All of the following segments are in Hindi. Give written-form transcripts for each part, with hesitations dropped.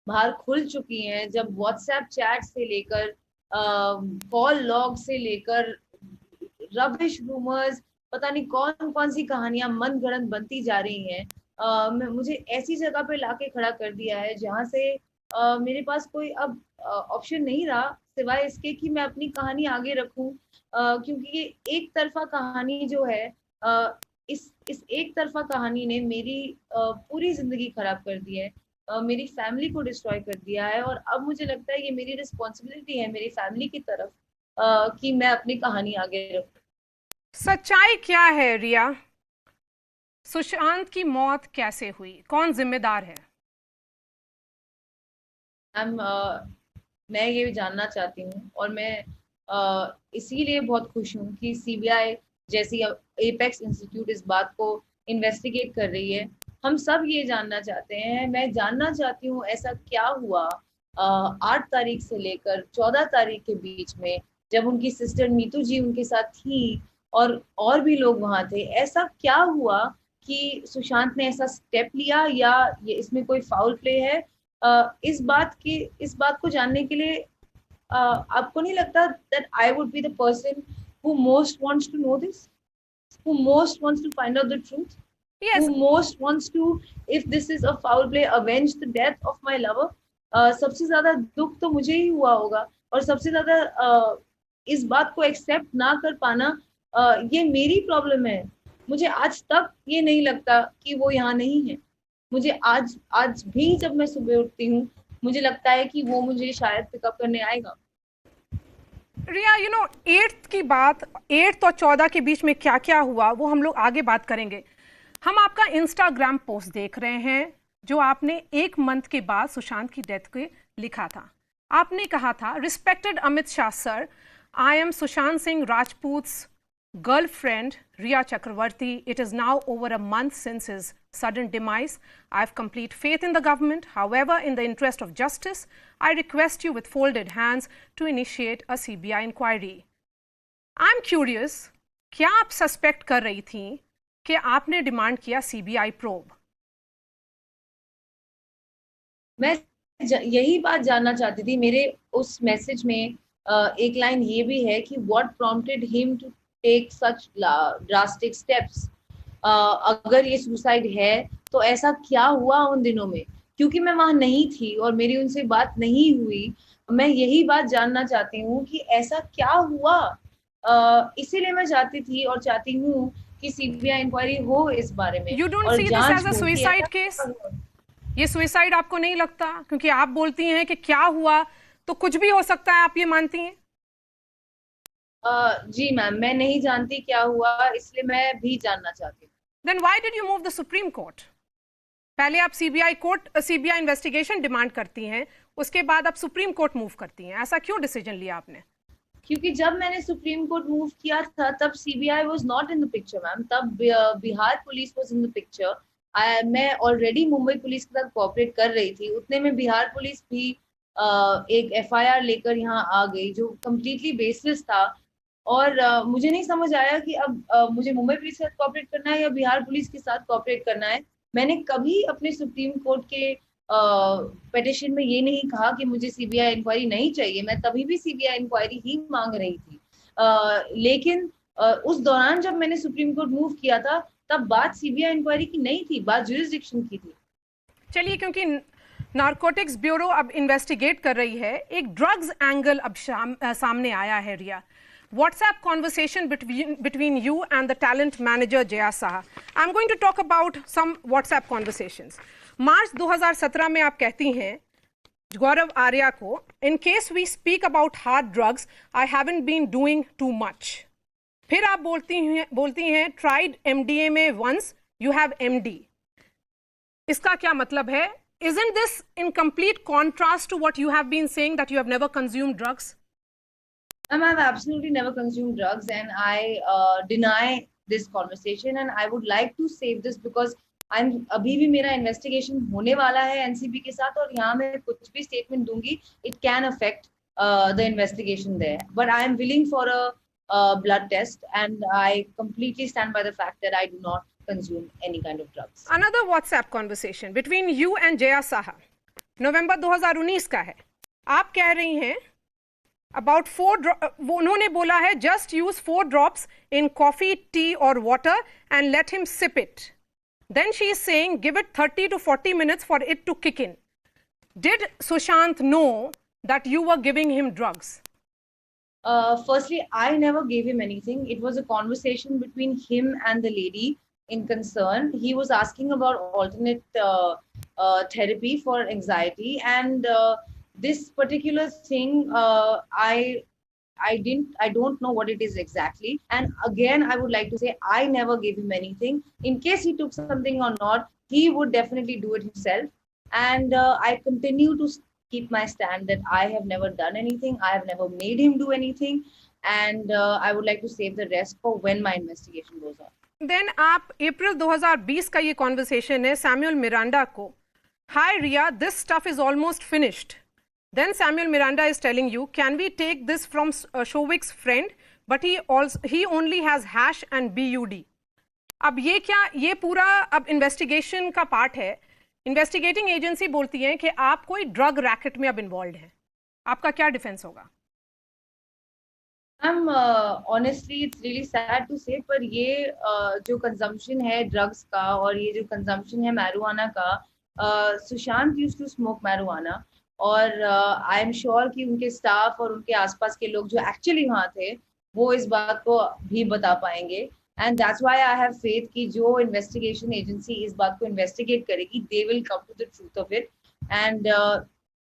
बाहर खुल चुकी हैं, जब व्हाट्सएप चैट से लेकर कॉल लॉग से लेकर रबिश रूमर्स, पता नहीं कौन कौन सी कहानियां मन गढ़ंत बनती जा रही हैं, मुझे ऐसी जगह पे लाके खड़ा कर दिया है जहां से मेरे पास कोई अब ऑप्शन नहीं रहा सिवाय इसके कि मैं अपनी कहानी आगे रखूं, क्योंकि ये एक तरफा कहानी जो है, इस एक तरफा कहानी ने मेरी पूरी जिंदगी खराब कर दी है, मेरी फैमिली को डिस्ट्रॉय कर दिया है, और अब मुझे लगता है ये मेरी रिस्पॉन्सिबिलिटी है मेरी फैमिली की तरफ, कि मैं अपनी कहानी आगे रखूं। सच्चाई क्या है रिया? सुशांत की मौत कैसे हुई? कौन जिम्मेदार है? मैम, मैं ये जानना चाहती हूँ, और मैं इसीलिए बहुत खुश हूँ कि सीबीआई जैसी एपेक्स इंस्टीट्यूट इस बात को इन्वेस्टिगेट कर रही है। हम सब ये जानना चाहते हैं, मैं जानना चाहती हूँ ऐसा क्या हुआ 8 तारीख से लेकर 14 तारीख के बीच में, जब उनकी सिस्टर नीतू जी उनके साथ थी और भी लोग वहां थे, ऐसा क्या हुआ कि सुशांत ने ऐसा स्टेप लिया, या ये इसमें कोई फाउल प्ले है? इस बात को जानने के लिए आपको नहीं लगता that I would be the person who most wants to know this, who most wants to find out the truth, who yes. most wants to, if this is a foul play, avenge the death of my lover? सबसे ज्यादा दुख तो मुझे ही हुआ होगा, और सबसे ज्यादा इस बात को एक्सेप्ट ना कर पाना, ये मेरी प्रॉब्लम है। मुझे आज तक ये नहीं लगता कि वो यहाँ नहीं है। मुझे आज आज भी जब मैं सुबह उठती हूँ, मुझे लगता है कि वो मुझे शायद पिकअप करने आएगा। रिया, एट्थ की बात, 8 और 14 के बीच में क्या क्या हुआ वो हम लोग आगे बात करेंगे। हम आपका इंस्टाग्राम पोस्ट देख रहे हैं जो आपने 1 मंथ के बाद सुशांत की डेथ के लिखा था। आपने कहा था, respected Amit Shah sir, I am Sushant Singh Rajput's girlfriend Riya Chakravarti. It is now over a month since his sudden demise. I have complete faith in the government. However, in the interest of justice, I request you with folded hands to initiate a CBI inquiry. I'm curious, क्या आप सस्पेक्ट कर रही थी कि आपने डिमांड किया सीबीआई प्रोब? मैं यही बात जानना चाहती थी। मेरे उस मैसेज में एक लाइन ये भी है कि what prompted him to take such drastic steps. अगर ये सुसाइड है तो ऐसा क्या हुआ उन दिनों में, क्योंकि मैं वहां नहीं थी और मेरी उनसे बात नहीं हुई। मैं यही बात जानना चाहती हूँ कि ऐसा क्या हुआ। इसीलिए मैं चाहती थी और चाहती हूँ कि सीबीआई इंक्वायरी हो इस बारे में, यू डोंट और सी दिस जांच एज अ हो कि ऐसा सुइसाइड केस? क्या हुआ। ये सुइसाइड आपको नहीं लगता? क्योंकि आप बोलती हैं कि क्या हुआ तो कुछ भी हो सकता है, आप ये मानती हैं? जी मैम, मैं नहीं जानती क्या हुआ, इसलिए मैं भी जानना चाहती हूँ। Then why did you move the supreme court? पहले आप सीबीआई इन्वेस्टिगेशन डिमांड करती हैं, उसके बाद आप सुप्रीम कोर्ट मूव करती हैं। ऐसा क्यों डिसीजन लिया आपने? क्योंकि जब मैंने सुप्रीम कोर्ट मूव किया था तब CBI was not in the picture ma'am, तब Bihar police was in the picture. मैं ऑलरेडी मुंबई पुलिस के साथ कोऑपरेट कर रही थी, उतने में बिहार पुलिस भी एक एफआईआर लेकर यहाँ आ गई जो कम्प्लीटली बेसलेस था। और मुझे नहीं समझ आया कि अब मुझे मुंबई पुलिस के साथ कोऑपरेट करना है या बिहार पुलिस के साथ कोऑपरेट करना है। मैंने कभी अपने सुप्रीम कोर्ट के पिटिशन में ये नहीं कहा कि मुझे सीबीआई इंक्वायरी नहीं चाहिए। मैं तभी भी सीबीआई इंक्वायरी ही मांग रही थी। लेकिन उस दौरान जब मैंने सुप्रीम कोर्ट मूव किया था, तब बात सीबीआई इंक्वायरी की नहीं थी, बात जुरिस्डिक्शन की थी। चलिए, क्योंकि नारकोटिक्स ब्यूरो अब इन्वेस्टिगेट कर रही है, एक ड्रग्स एंगल अब सामने आया है रिया। WhatsApp conversation between you and the talent manager Jaya Saha. I'm going to talk about some WhatsApp conversations. मार्च 2017 में आप कहती हैं गौरव आर्या को, in case we speak about hard drugs, I haven't been doing too much. फिर आप बोलती हैं tried MDMA once, you have MD. इसका क्या मतलब है? Isn't this in complete contrast to what you have been saying, that you have never consumed drugs? I've absolutely never consumed drugs, and I deny this conversation. And I would like to save this because अभी भी मेरा इन्वेस्टिगेशन होने वाला है एनसीबी के साथ, और यहाँ मैं कुछ भी स्टेटमेंट दूंगी, it can affect the investigation there, but I am willing for a blood test, and I completely stand by the fact that I do not consume any kind of drugs. Another WhatsApp conversation between you and Jaya Saha. नवंबर 2019 का है। आप कह रही हैं अबाउट 4 वो उन्होंने बोला है just use 4 drops in coffee, tea और water and let him sip it. Then she is saying give it 30 to 40 minutes for it to kick in. Did Sushant know that you were giving him drugs? Firstly, I never gave him anything. It was a conversation between him and the lady in concern. He was asking about alternate therapy for anxiety, and this particular thing, I don't know what it is exactly. And again, I would like to say I never gave him anything. In case he took something or not, he would definitely do it himself. And I continue to keep my stand that I have never done anything. I have never made him do anything. And I would like to save the rest for when my investigation goes on. Then आप अप्रैल 2020 का ये कॉन्वर्सेशन है सैमुअल मिरांडा को, hi Riya this stuff is almost finished. Then Samuel Miranda is telling you can we take this from Showik's friend but he only has hash and BUD। अब ये क्या, ये पूरा अब इन्वेस्टिगेशन का पार्ट है। इन्वेस्टिगेटिंग एजेंसी बोलती है कि आप कोई ड्रग रैकेट में अब इन्वॉल्व हैं, आपका क्या डिफेंस होगा? Honestly, it's really sad to say, पर ये जो कंजम्पशन है ड्रग्स का और ये जो कंजम्पशन है मैरिजुआना का, Sushant used to smoke marijuana, और आई एम श्योर कि उनके स्टाफ और उनके आसपास के लोग जो एक्चुअली वहाँ थे वो इस बात को भी बता पाएंगे। And that's why I have faith कि जो इन्वेस्टिगेशन एजेंसी इस बात को इन्वेस्टिगेट करेगी, they will come to the truth of it. And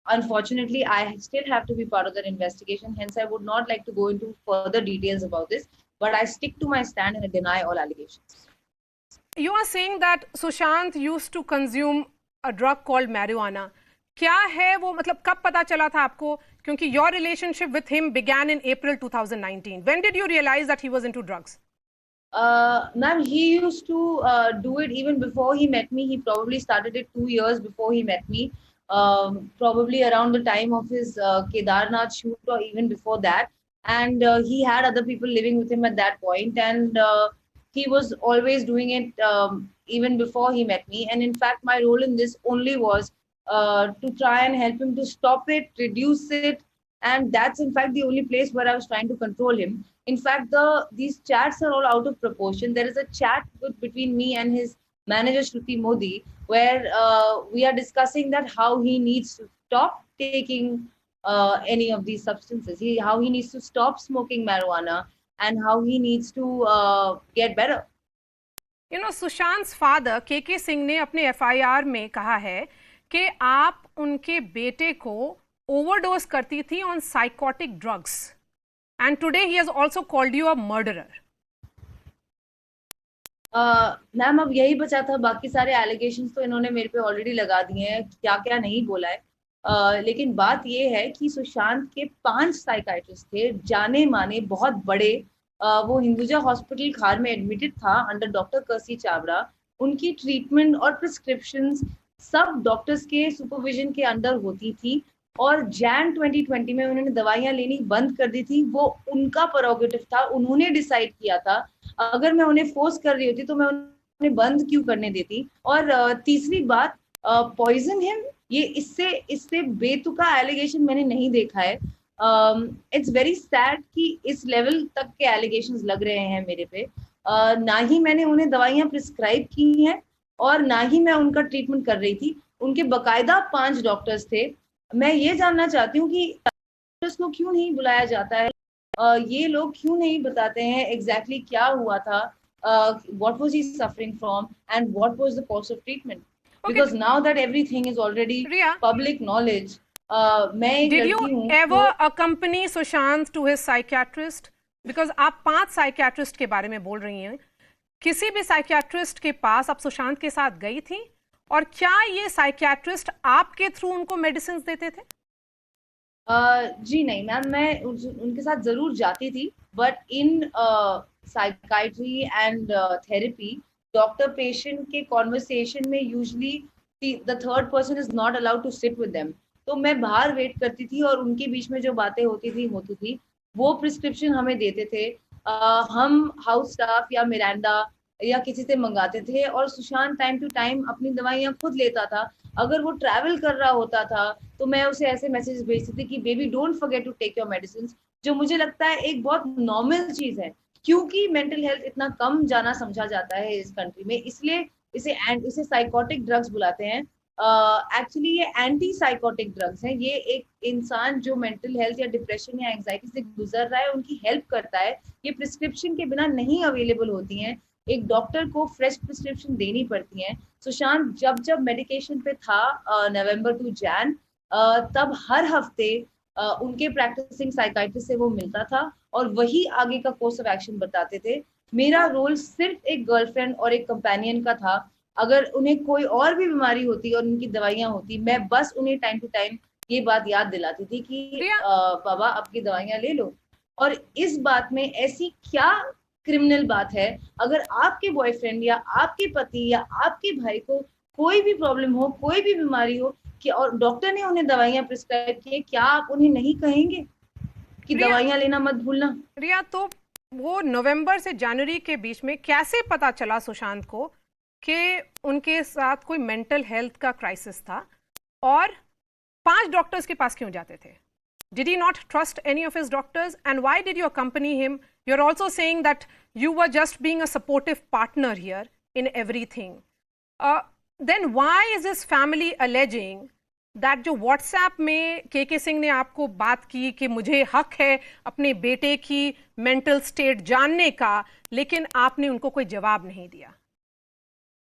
unfortunately, I still have to be part of that investigation. Hence, I would not like to go into further details about this, but I stick to my stand and I deny all allegations. You are saying that Sushant used to consume a drug called marijuana. क्या है वो, मतलब कब पता चला था आपको? क्योंकि your relationship with him began in April 2019. When did you realize that he was into drugs? Ma'am, he used to do it even before he met me. He probably started it 2 years before he met me. Probably around the time of his Kedarnath shoot or even before that. And he had other people living with him at that point. And he was always doing it even before he met me. And in fact, my role in this only was to try and help him to stop it, reduce it. And that's in fact the only place where I was trying to control him. In fact, these chats are all out of proportion. There is a chat between me and his manager Shruti Modi, where we are discussing that how he needs to stop taking any of these substances, how he needs to stop smoking marijuana, and how he needs to get better. You know, Sushant's father KK Singh ने अपने FIR में कहा है कि आप उनके बेटे को ओवरडोज करती थी on psychotic drugs, and today he has also called you a murderer. Ma'am, अब यही बचा था, बाकी सारे एलिगेशंस तो इन्होंने मेरे पे ऑलरेडी लगा दिए हैं, क्या क्या नहीं बोला है। लेकिन बात ये है कि सुशांत के 5 साइकाइट्रिस्ट थे, जाने माने बहुत बड़े। वो हिंदुजा हॉस्पिटल खार में एडमिटेड था अंडर डॉक्टर कर्सी चावड़ा। उनकी ट्रीटमेंट और प्रिस्क्रिप्शंस सब डॉक्टर्स के सुपरविजन के अंडर होती थी, और जैन 2020 में उन्होंने दवाइयां लेनी बंद कर दी थी। वो उनका प्रोरोगेटिव था, उन्होंने डिसाइड किया था। अगर मैं उन्हें फोर्स कर रही होती तो मैं उन्हें बंद क्यों करने देती। और तीसरी बात, पॉइजन हिम, ये इससे बेतुका एलिगेशन मैंने नहीं देखा है। इट्स वेरी सैड कि इस लेवल तक के एलिगेशंस लग रहे हैं मेरे पे। ना ही मैंने उन्हें दवाइयां प्रिस्क्राइब की हैं और ना ही मैं उनका ट्रीटमेंट कर रही थी। उनके बकायदा 5 डॉक्टर्स थे। मैं ये जानना चाहती हूँ कि डॉक्टर्स को क्यों नहीं बुलाया जाता है, ये लोग क्यों नहीं बताते हैं एग्जैक्टली क्या हुआ था, what was he suffering from and what was the course of treatment, because now that everything is already public knowledge. मैं एक Did लड़की you हूँ। ever accompany Sushant to his psychiatrist? Because आप 5 साइकियाट्रिस्ट के बारे में बोल रही हैं, किसी भी साइकियाट्रिस्ट के पास आप सुशांत के साथ गई थी, और क्या ये साइकियाट्रिस्ट आपके थ्रू उनको मेडिसिन देते थे? जी नहीं मैम, मैं उनके साथ जरूर जाती थी, but in psychiatry and therapy doctor patient के कॉन्वर्सेशन में usually the third person is not allowed to sit with them. तो मैं बाहर वेट करती थी और उनके बीच में जो बातें होती थी वो प्रिस्क्रिप्शन हमें देते थे। हम हाउस स्टाफ या मिरांडा या किसी से मंगाते थे, और सुशांत टाइम टू टाइम अपनी दवाइयाँ खुद लेता था। अगर वो ट्रैवल कर रहा होता था तो मैं उसे ऐसे मैसेज भेजती थी कि baby don't forget to take your medicine, जो मुझे लगता है एक बहुत नॉर्मल चीज है। क्योंकि मेंटल हेल्थ इतना कम जाना समझा जाता है इस कंट्री में, इसलिए इसे साइकोटिक ड्रग्स बुलाते हैं। एक्चुअली ये एंटी साइकोटिक ड्रग्स हैं। ये एक इंसान जो मेंटल हेल्थ या डिप्रेशन या एंजाइटी से गुजर रहा है उनकी हेल्प करता है। ये प्रिस्क्रिप्शन के बिना नहीं अवेलेबल होती हैं, एक डॉक्टर को फ्रेश प्रिस्क्रिप्शन देनी पड़ती है। सुशांत जब जब मेडिकेशन पे था नवंबर टू जैन, तब हर हफ्ते उनके प्रैक्टिसिंग साइकाइट्रिस्ट से वो मिलता था और वही आगे का कोर्स ऑफ एक्शन बताते थे। मेरा रोल सिर्फ एक गर्लफ्रेंड और एक कंपेनियन का था। अगर उन्हें कोई और भी बीमारी होती और उनकी दवाइयां होती, मैं बस उन्हें टाइम टू टाइम ये बात याद दिलाती थी कि प्रिया, बाबा आपकी दवाइयां ले लो। और इस बात में ऐसी क्या क्रिमिनल बात है? अगर आपके बॉयफ्रेंड या आपके पति या आपके भाई को कोई भी प्रॉब्लम हो, कोई भी बीमारी हो कि और डॉक्टर ने उन्हें दवाइयां प्रिस्क्राइब की, क्या आप उन्हें नहीं कहेंगे कि प्रिया, दवाइयां लेना मत भूलना? रिया, तो वो नवंबर से जनवरी के बीच में कैसे पता चला सुशांत को कि उनके साथ कोई मेंटल हेल्थ का क्राइसिस था? और 5 डॉक्टर्स के पास क्यों जाते थे? Did he not trust any of his doctors? And why did you accompany him? You're also saying that you were just being a supportive partner here in everything. Then why is his family alleging that जो WhatsApp में के सिंह ने आपको बात की कि मुझे हक है अपने बेटे की मेंटल स्टेट जानने का, लेकिन आपने उनको कोई जवाब नहीं दिया?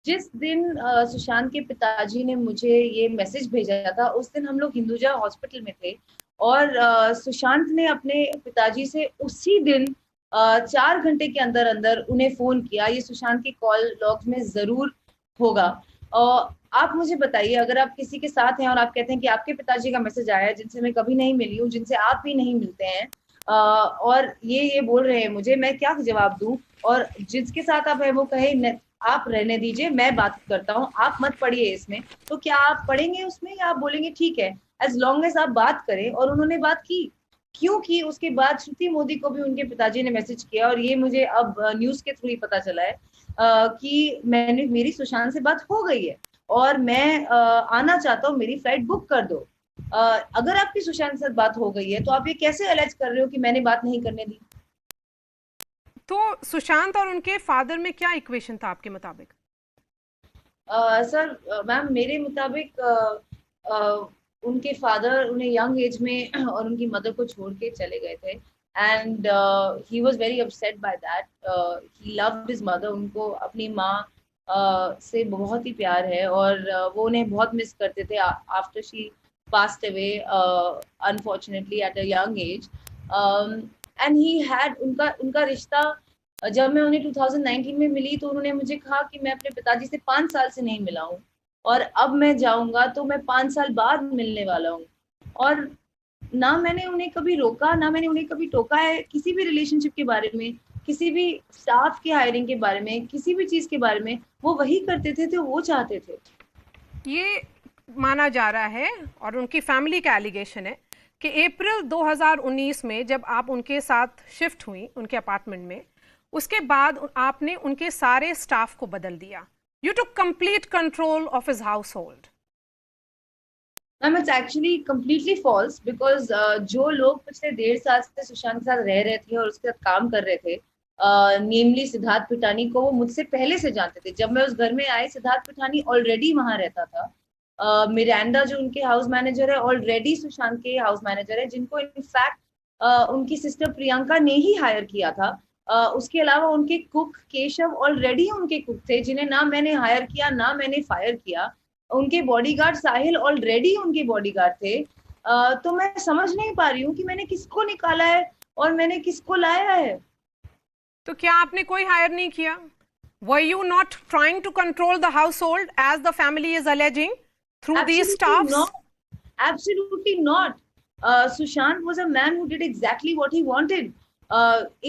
जिस दिन सुशांत के पिताजी ने मुझे ये मैसेज भेजा था, उस दिन हम लोग हिंदुजा हॉस्पिटल में थे और सुशांत ने अपने पिताजी से उसी दिन 4 घंटे के अंदर अंदर उन्हें फोन किया। ये सुशांत के कॉल लॉग्स में जरूर होगा। आप मुझे बताइए, अगर आप किसी के साथ हैं और आप कहते हैं कि आपके पिताजी का मैसेज आया है जिनसे मैं कभी नहीं मिली हूँ, जिनसे आप भी नहीं मिलते हैं, और ये बोल रहे हैं मुझे, मैं क्या जवाब दूं? और जिसके साथ आप है वो कहे आप रहने दीजिए, मैं बात करता हूँ, आप मत पढ़िए इसमें, तो क्या आप पढ़ेंगे उसमें या आप बोलेंगे ठीक है एज लॉन्ग एज आप बात करें? और उन्होंने बात की। क्योंकि उसके बाद श्रुति मोदी को भी उनके पिताजी ने मैसेज किया और ये मुझे अब न्यूज के थ्रू ही पता चला है कि मेरी सुशांत से बात हो गई है और मैं आना चाहता हूँ, मेरी फ्लाइट बुक कर दो। अगर आपकी सुशांत से बात हो गई है तो आप ये कैसे अलेज कर रहे हो कि मैंने बात नहीं करने दी? तो सुशांत और उनके फादर में क्या इक्वेशन था आपके मुताबिक? सर मैम, मेरे मुताबिक उनके फादर उन्हें यंग एज में और उनकी मदर को छोड़ के चले गए थे and he was very upset by that. He loved his mother. उनको अपनी माँ से बहुत ही प्यार है और वो उन्हें बहुत मिस करते थे after she passed away unfortunately at a young age. And he had उनका उनका रिश्ता, जब मैं उन्हें 2019 में मिली तो उन्होंने मुझे कहा कि मैं अपने पिताजी से 5 साल से नहीं मिला हूँ और अब मैं जाऊंगा तो मैं 5 साल बाद मिलने वाला हूँ। और ना मैंने उन्हें कभी रोका, ना मैंने उन्हें कभी टोका है किसी भी रिलेशनशिप के बारे में, किसी भी स्टाफ के हायरिंग के बारे में, किसी भी चीज के बारे में। वो वही करते थे तो वो चाहते थे। ये माना जा रहा है और उनकी फैमिली का एलिगेशन है कि अप्रैल 2019 में जब आप उनके साथ शिफ्ट हुई उनके अपार्टमेंट में, उसके बाद आपने उनके सारे स्टाफ को बदल दिया। You took complete control of his household. Ma'am, it's actually completely false because जो लोग पिछले 1.5 साल से सुशांत के साथ रह रहे थे और उसके साथ काम कर रहे थे, नेमली सिद्धार्थ पिठानी को, वो मुझसे पहले से जानते थे। जब मैं उस घर में आई, सिद्धार्थ पिठानी ऑलरेडी वहां रहता था। मिरांडा जो उनके हाउस मैनेजर है, ऑलरेडी सुशांत के हाउस मैनेजर है, जिनको इनफैक्ट उनकी सिस्टर प्रियंका ने ही हायर किया था। उसके अलावा उनके कुक केशव ऑलरेडी उनके कुक थे, जिन्हें ना मैंने हायर किया ना मैंने फायर किया। उनके बॉडीगार्ड साहिल ऑलरेडी उनके बॉडीगार्ड थे। तो मैं समझ नहीं पा रही हूँ कि मैंने किसको निकाला है और मैंने किसको लाया है। तो क्या आपने कोई हायर नहीं किया? Were you not trying to control the household as the family is alleging through these staffs? Not. Absolutely not. Sushant was a man who did exactly what he wanted.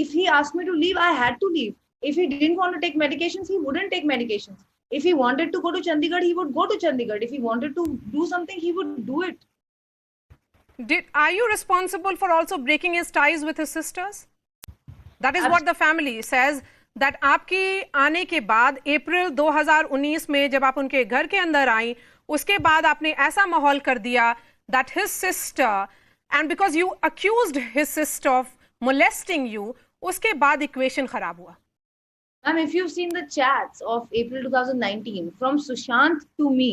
If he asked me to leave, I had to leave. If he didn't want to take medications, he wouldn't take medications. If he wanted to go to Chandigarh, he would go to Chandigarh. If he wanted to do something, he would do it. Are you responsible for also breaking his ties with his sisters? That is what the family says, that आपकी आने के बाद अप्रैल 2019 में जब आप उनके घर के अंदर आई, उसके बाद आपने ऐसा माहौल कर दिया that his sister, and because you accused his sister of molesting you, उसके बाद इक्वेशन खराब हुआ. Ma'am, if you've seen the chats of April 2019 from Sushant to me,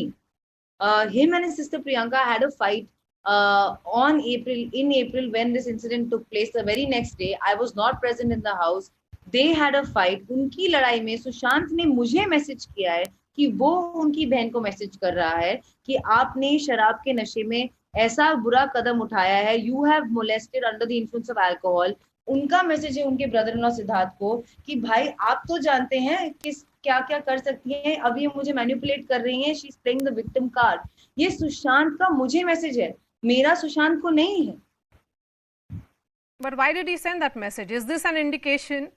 him and his sister Priyanka had a fight in April when this incident took place. The very next day, I was not present in the house. They had a fight. उनकी लड़ाई में सुशांत ने मुझे मैसेज किया है कि वो उनकी बहन को मैसेज कर रहा है कि आपने शराब के नशे में ऐसा बुरा कदम उठाया है, you have molested under the influence of alcohol. उनका मैसेज है उनके ब्रदर इन लॉ सिद्धार्थ को कि भाई आप तो जानते हैं किस क्या क्या कर सकती हैं, अब ये मुझे मैनिपुलेट कर रही हैं, she is playing the victim card. ये सुशांत का मुझे मैसेज है, मेरा सुशांत को नहीं है. But why did he send that message? Is this an indication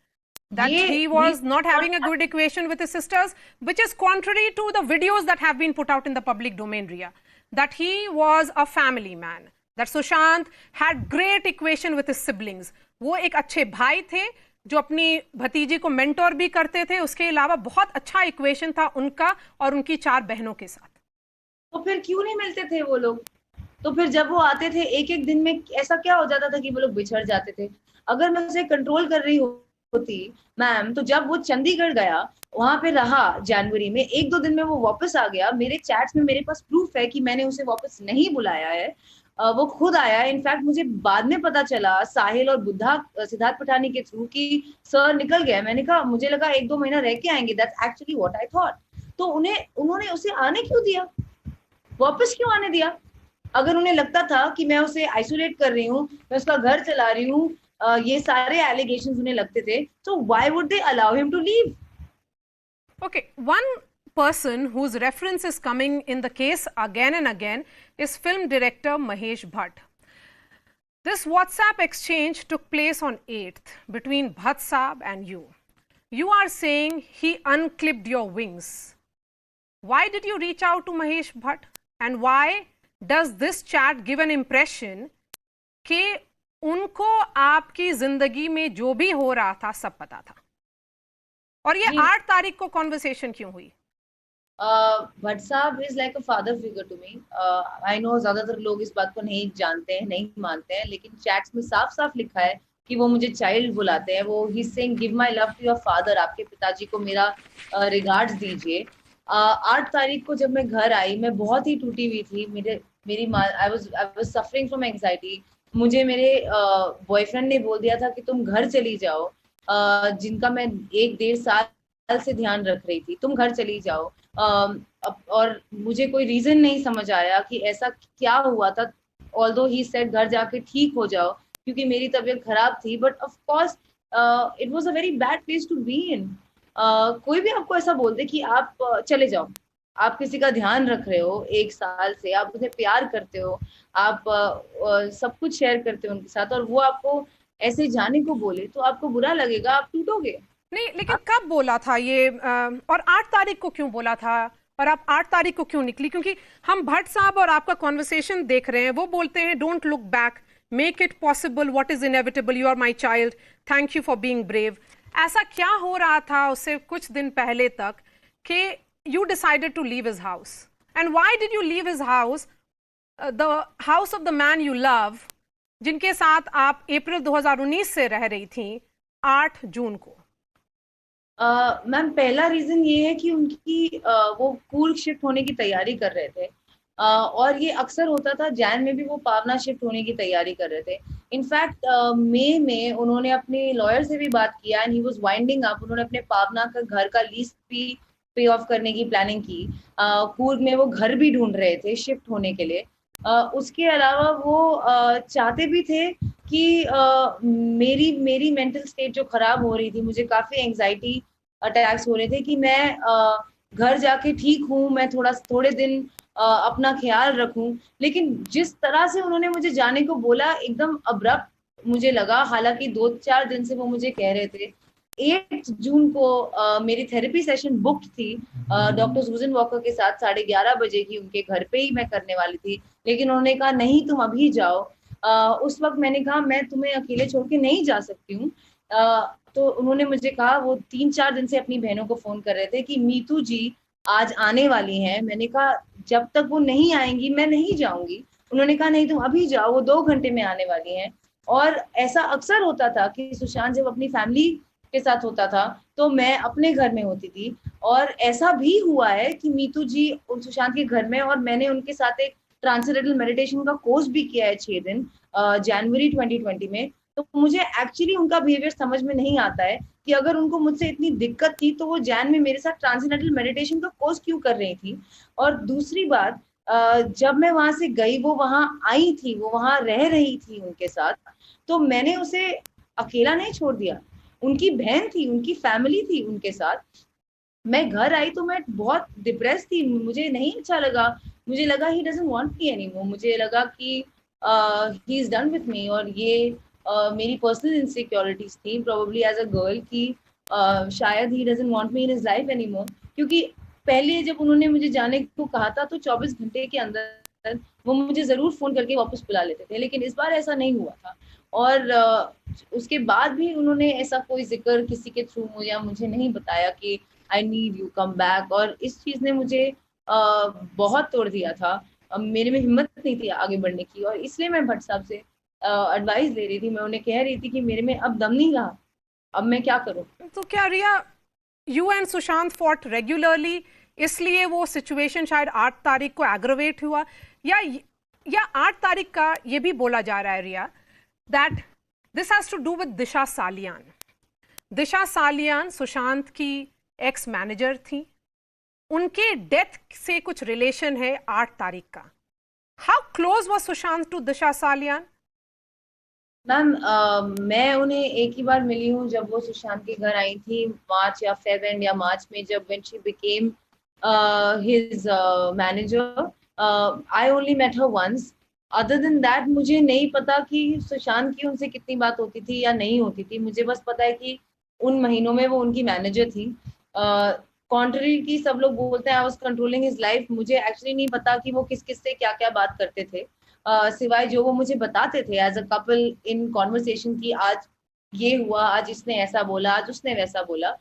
that he was not having a good equation with his sisters, which is contrary to the videos that have been put out in the public domain, Riya, that he was a family man, that Sushant had great equation with his siblings. वो एक अच्छे भाई थे जो अपनी भतीजी को मेंटोर भी करते थे, उसके अलावा बहुत अच्छा इक्वेशन था उनका और उनकी 4 बहनों के साथ. तो फिर क्यों नहीं मिलते थे वो लोग? तो फिर जब वो आते थे एक एक दिन में ऐसा क्या हो जाता था कि वो लोग बिछड़ जाते थे? अगर मैं उसे कंट्रोल कर रही होती मैम, तो जब वो चंडीगढ़ गया, वहां पे रहा जनवरी में, 1-2 दिन में वो वापस आ गया. मेरे चैट्स में मेरे पास प्रूफ है कि मैंने उसे वापस नहीं बुलाया है. वो खुद आया. इनफैक्ट मुझे बाद में पता चला साहिल और बुद्धा सिद्धार्थ पठानी के थ्रू कि सर निकल गया. मैंने कहा मुझे लगा 1-2 महीना रह के आएंगे. That's actually what I thought. तो उन्होंने उसे आने क्यों दिया, वापस क्यों आने दिया? अगर उन्हें लगता था कि मैं उसे आइसोलेट कर रही हूँ, मैं उसका घर चला रही हूँ, ये सारे एलिगेशंस उन्हें लगते थे, so why would they allow him to leave? Okay, one person whose reference is coming in the case again and again is film director Mahesh Bhatt. This WhatsApp exchange took place on 8th between Bhatt Saab and you. You are saying he unclipped your wings. Why did you reach out to Mahesh Bhatt? And why does this chat give an impression कि उनको आपकी जिंदगी में जो भी हो रहा था सब पता था? और ये 8 तारीख को कॉन्वर्सेशन क्यों हुई? भट्ट साहब is like a father figure to me. I know ज्यादातर लोग इस बात को नहीं जानते हैं, नहीं मानते हैं, लेकिन चैट्स में साफ साफ लिखा है कि वो मुझे चाइल्ड बुलाते हैं. वो he saying give my love to your father, आपके पिताजी को मेरा रिगार्ड्स दीजिए. 8 तारीख को जब मैं घर आई, मैं बहुत ही टूटी हुई थी. मेरी माँ, I was suffering from anxiety. मुझे मेरे बॉयफ्रेंड ने बोल दिया था कि तुम घर चली जाओ, जिनका मैं 1-1.5 साल से ध्यान रख रही थी, तुम घर चली जाओ. और मुझे कोई रीजन नहीं समझ आया कि ऐसा क्या हुआ था. ऑल्दो ही सेड घर जाके ठीक हो जाओ, क्योंकि मेरी तबीयत खराब थी. But of course it was a very bad place to be in. कोई भी आपको ऐसा बोल दे कि आप चले जाओ, आप किसी का ध्यान रख रहे हो 1 साल से, आप उसे प्यार करते हो, आप सब कुछ शेयर करते हो उनके साथ, और वो आपको ऐसे जाने को बोले तो आपको बुरा लगेगा, आप टूटोगे. नहीं, लेकिन कब बोला था ये, और 8 तारीख को क्यों बोला था, और आप 8 तारीख को क्यों निकली? क्योंकि हम भट्ट साहब और आपका कॉन्वर्सेशन देख रहे हैं, वो बोलते हैं don't look back, make it possible, what is inevitable, you are my child, thank you for being brave. ऐसा क्या हो रहा था उससे कुछ दिन पहले तक कि you decided to leave his house? And why did you leave his house, the house of the man you love, जिनके साथ आप अप्रैल 2019 से रह रही थी 8 जून को? मैम, पहला रीजन ये है कि उनकी वो कूर्ग शिफ्ट होने की तैयारी कर रहे थे, और ये अक्सर होता था. जैन में भी वो पावना शिफ्ट होने की तैयारी कर रहे थे. इनफैक्ट मई में उन्होंने अपने लॉयर से भी बात किया and he was winding up. उन्होंने अपने पावना का घर का लीज भी पे ऑफ करने की प्लानिंग की. कूर्ग में वो घर भी ढूंढ रहे थे शिफ्ट होने के लिए. उसके अलावा वो चाहते भी थे कि मेरी मेंटल स्टेट जो खराब हो रही थी, मुझे काफी एंजाइटी अटैक्स हो रहे थे, कि मैं घर जाके ठीक हूँ, मैं थोड़े दिन अपना ख्याल रखूं. लेकिन जिस तरह से उन्होंने मुझे जाने को बोला, एकदम अब्रप्ट मुझे लगा. हालांकि 2-4 दिन से वो मुझे कह रहे थे. 8 जून को मेरी थेरेपी सेशन बुक्ड थी डॉक्टर सुजन वॉकर के साथ 11:30 बजे की, उनके घर पे ही मैं करने वाली थी. लेकिन उन्होंने कहा नहीं, तुम अभी जाओ. उस वक्त मैंने कहा मैं तुम्हें अकेले छोड़ के नहीं जा सकती हूँ. तो उन्होंने मुझे कहा, वो 3-4 दिन से अपनी बहनों को फोन कर रहे थे कि मीतू जी आज आने वाली हैं। मैंने कहा जब तक वो नहीं आएंगी मैं नहीं जाऊंगी। उन्होंने कहा नहीं तुम अभी जाओ, वो 2 घंटे में आने वाली हैं। और ऐसा अक्सर होता था कि सुशांत जब अपनी फैमिली के साथ होता था तो मैं अपने घर में होती थी। और ऐसा भी हुआ है कि मीतू जी सुशांत के घर में, और मैंने उनके साथ एक ट्रांसेंडेंटल मेडिटेशन का कोर्स भी किया है 6 दिन जनवरी 2020 में। तो मुझे एक्चुअली उनका बिहेवियर समझ में नहीं आता है कि अगर उनको मुझसे इतनी दिक्कत थी तो वो जैन में मेरे साथ ट्रांसेंडेंटल मेडिटेशन का कोर्स क्यों कर रही थी। और दूसरी बात, जब मैं वहां से गई, वो वहां आई थी, वो वहां रह रही थी उनके साथ, तो मैंने उसे अकेला नहीं छोड़ दिया। उनकी बहन थी, उनकी फैमिली थी उनके साथ। मैं घर आई तो मैं बहुत डिप्रेस थी, मुझे नहीं अच्छा लगा। मुझे लगा he doesn't want me anymore. मुझे लगा कि he is done with me. और ये मेरी पर्सनल इनसिक्योरिटीज थी प्रोबेबली एज अ गर्ल कि शायद he doesn't want me in his life anymore. क्योंकि पहले जब उन्होंने मुझे जाने को कहा था तो 24 घंटे के अंदर वो मुझे जरूर फोन करके वापस बुला लेते थे, लेकिन इस बार ऐसा नहीं हुआ था। और उसके बाद भी उन्होंने ऐसा कोई जिक्र किसी के थ्रू या मुझे नहीं बताया कि I need you come back. और इस चीज ने मुझे बहुत तोड़ दिया था। मेरे में हिम्मत नहीं थी आगे बढ़ने की, और इसलिए मैं भट्ट साहब से एडवाइस ले रही थी। मैं उन्हें कह रही थी कि मेरे में अब दम नहीं रहा, अब मैं क्या करूं। तो क्या Riya, you and Sushant fought regularly, इसलिए वो सिचुएशन शायद 8 तारीख को एग्रवेट हुआ, या 8 तारीख का ये भी बोला जा रहा है Riya that this has to do with Disha Salian. Disha Salian Sushant की एक्स मैनेजर थी, उनके डेथ से कुछ रिलेशन है 8 तारीख का। How close was Sushant to Disha Salian? Ma'am मैं उन्हें एक ही बार मिली हूँ जब वो सुशांत के घर आई थी, मार्च या फेब एंड या मार्च में, जब when she became his manager. I only met her once. Other than that मुझे नहीं पता कि सुशांत की उनसे कितनी बात होती थी या नहीं होती थी। मुझे बस पता है कि उन महीनों में वो उनकी मैनेजर थी। कॉन्ट्ररी की सब लोग बोलते हैं I was controlling his life, मुझे एक्चुअली नहीं पता कि वो किस किस से क्या क्या बात करते थे। सिवाय जो वो मुझे बताते थे as a couple in conversation की आज ये हुआ, आज इसने ऐसा बोला, आज उसने वैसा बोला।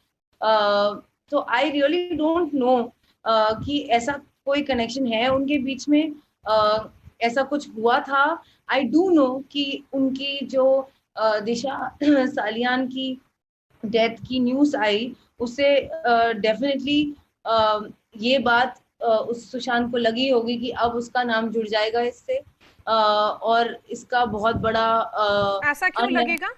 तो आई रियली डोंट नो कि ऐसा कोई कनेक्शन है उनके बीच में, ऐसा कुछ हुआ था। आई डू नो कि उनकी जो दिशा सालियान की डेथ की न्यूज आई उससे डेफिनेटली ये बात उस सुशांत को लगी होगी कि अब उसका नाम जुड़ जाएगा इससे। और इसका बहुत बड़ा ऐसा क्यों लगेगा?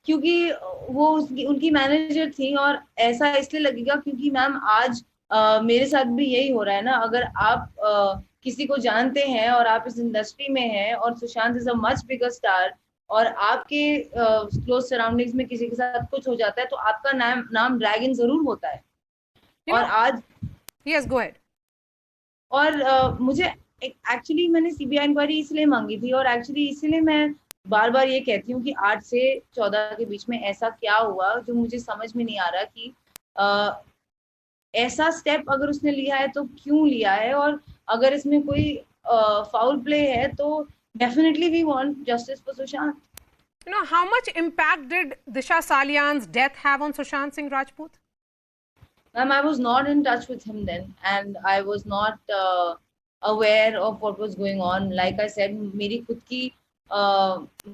क्योंकि वो उनकी मैनेजर थी। और ऐसा इसलिए लगेगा क्योंकि मैम आज मेरे साथ भी यही हो रहा है ना। अगर आप किसी को जानते हैं और आप इस इंडस्ट्री में हैं और Sushant is a much bigger star, और आपके क्लोज सराउंडिंग्स में किसी के साथ कुछ हो जाता है तो आपका नाम नाम ड्रैगन जरूर होता है। यू और नो, आज यस गो अहेड। और मुझे एक्चुअली मैंने सीबीआई इंक्वायरी इसलिए मांगी थी, और एक्चुअली इसीलिए मैं बार बार ये कहती हूँ कि 8 से 14 के बीच में ऐसा क्या हुआ जो मुझे समझ में नहीं आ रहा कि ऐसा स्टेप अगर उसने लिया है तो क्यों लिया है। और अगर इसमें कोई फाउल प्ले है तो definitely we want justice for Sushant. You know, how much impact did Disha Salian's death have on Sushant Singh Rajput? Ma'am, I was not in touch with him then, and I was not aware of what was going on. Like I said, मेरी खुद की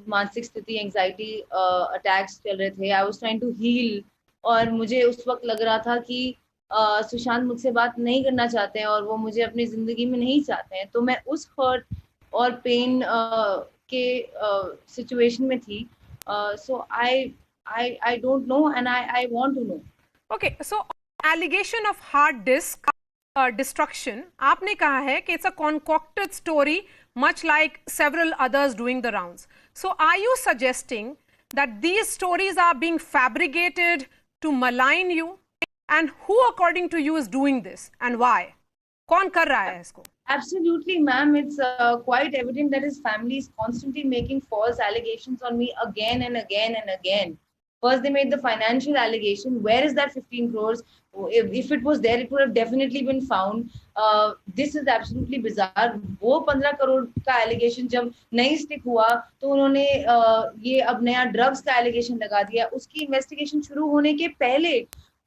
मानसिक स्थिति, एंजाइटी अटैक्स चल रहे थे। I was trying to heal, और मुझे उस वक्त लग रहा था कि सुशांत मुझसे बात नहीं करना चाहते हैं और वो मुझे अपनी जिंदगी में नहीं चाहते हैं। तो मैं उस हर्ट और पेन के सिचुएशन में थी। So I don't know and I want to know. Okay, so allegation of hard disk destruction, आपने कहा है कि it's a concocted story, much like several others doing the rounds. So are you suggesting that these stories are being fabricated to malign you? And who, according to you, is doing this and why? कौन कर रहा है इसको? Absolutely, ma'am. It's quite evident that his family is constantly making false allegations on me again and again and again. First, they made the financial allegation. Where is that 15 crores? If it was there, it would have definitely been found. This is absolutely bizarre. वो 15 करोड़ का allegation जब नहीं stick हुआ तो उन्होंने ये अब नया drugs का allegation लगा दिया। उसकी investigation शुरू होने के पहले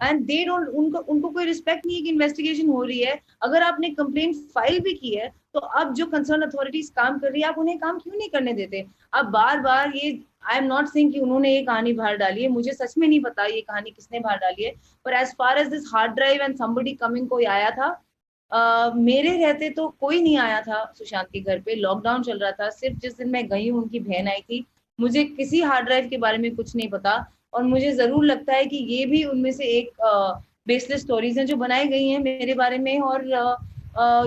एंड दे डोंट, उनको उनको कोई रिस्पेक्ट नहीं है कि इन्वेस्टिगेशन हो रही है। अगर आपने कंप्लेंट फाइल भी की है तो अब जो कंसर्न अथॉरिटीज काम कर रही है, आप उन्हें काम क्यों नहीं करने देते? अब बार बार ये, आई एम नॉट सेइंग कि उन्होंने ये कहानी बाहर डाली है, मुझे सच में नहीं पता ये कहानी किसने बाहर डाली है, पर as far as this hard drive and somebody coming, कोई आया था। मेरे रहते तो कोई नहीं आया था सुशांत के घर पे, लॉकडाउन चल रहा था, सिर्फ जिस दिन मैं गई हूँ उनकी बहन आई थी। मुझे किसी हार्ड ड्राइव के बारे में कुछ नहीं पता, और मुझे जरूर लगता है कि ये भी उनमें से एक बेसलेस स्टोरीज हैं जो बनाई गई हैं मेरे बारे में। और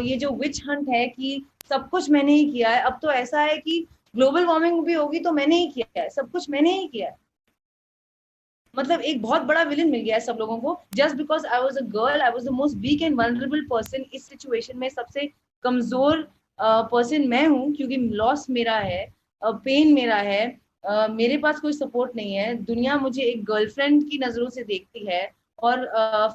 ये जो विच हंट है कि सब कुछ मैंने ही किया है, अब तो ऐसा है कि ग्लोबल वार्मिंग भी होगी तो मैंने ही किया है, सब कुछ मैंने ही किया है। मतलब एक बहुत बड़ा विलन मिल गया है सब लोगों को, just because I was a girl, I was the most weak and vulnerable person. इस सिचुएशन में सबसे कमजोर पर्सन मैं हूँ, क्योंकि लॉस मेरा है, पेन मेरा है, मेरे पास कोई सपोर्ट नहीं है। दुनिया मुझे एक गर्लफ्रेंड की नजरों से देखती है, और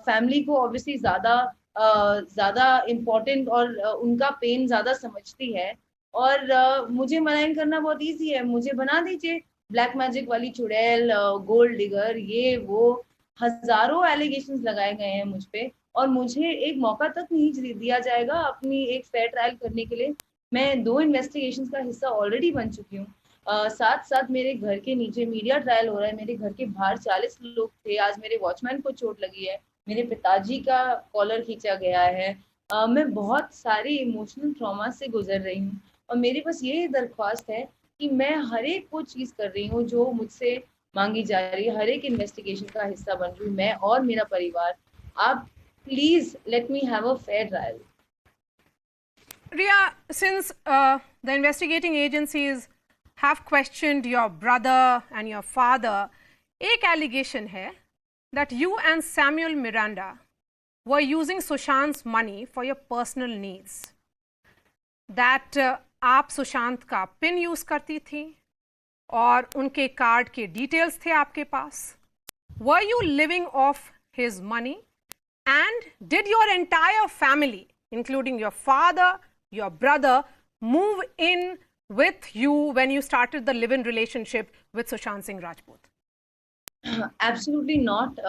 फैमिली को ऑब्वियसली ज्यादा इम्पोर्टेंट, और उनका पेन ज्यादा समझती है। और मुझे मलाइन करना बहुत इजी है, मुझे बना दीजिए ब्लैक मैजिक वाली चुड़ैल, गोल्ड डिगर, ये वो, हजारों एलिगेशंस लगाए गए हैं मुझ पे, और मुझे एक मौका तक नहीं दिया जाएगा अपनी एक फेयर ट्रायल करने के लिए। मैं 2 इन्वेस्टिगेशंस का हिस्सा ऑलरेडी बन चुकी हूँ। साथ साथ मेरे घर के नीचे मीडिया ट्रायल हो रहा है, मेरे घर के बाहर 40 लोग थे, आज मेरे वॉचमैन को चोट लगी है, मेरे पिताजी का कॉलर खींचा गया है। मैं बहुत सारी इमोशनल ट्रॉमा से गुजर रही हूँ, और मेरी बस यही दरख्वास्त है कि मैं हर एक वो चीज कर रही हूँ जो मुझसे मांगी जा रही है, हर एक इन्वेस्टिगेशन का हिस्सा बन रही हूँ मैं और मेरा परिवार। आप please let me have a fair trial. Ria, since the investigating agencies have questioned your brother and your father, एक allegation है that you and Samuel Miranda were using Sushant's money for your personal needs. That आप सुशांत का पिन यूज करती थी और उनके कार्ड के डिटेल्स थे आपके पास. Were you living off his money? And did your entire family, including your father, your brother, move in with you when you started the live-in relationship with Sushant Singh Rajput? Absolutely not.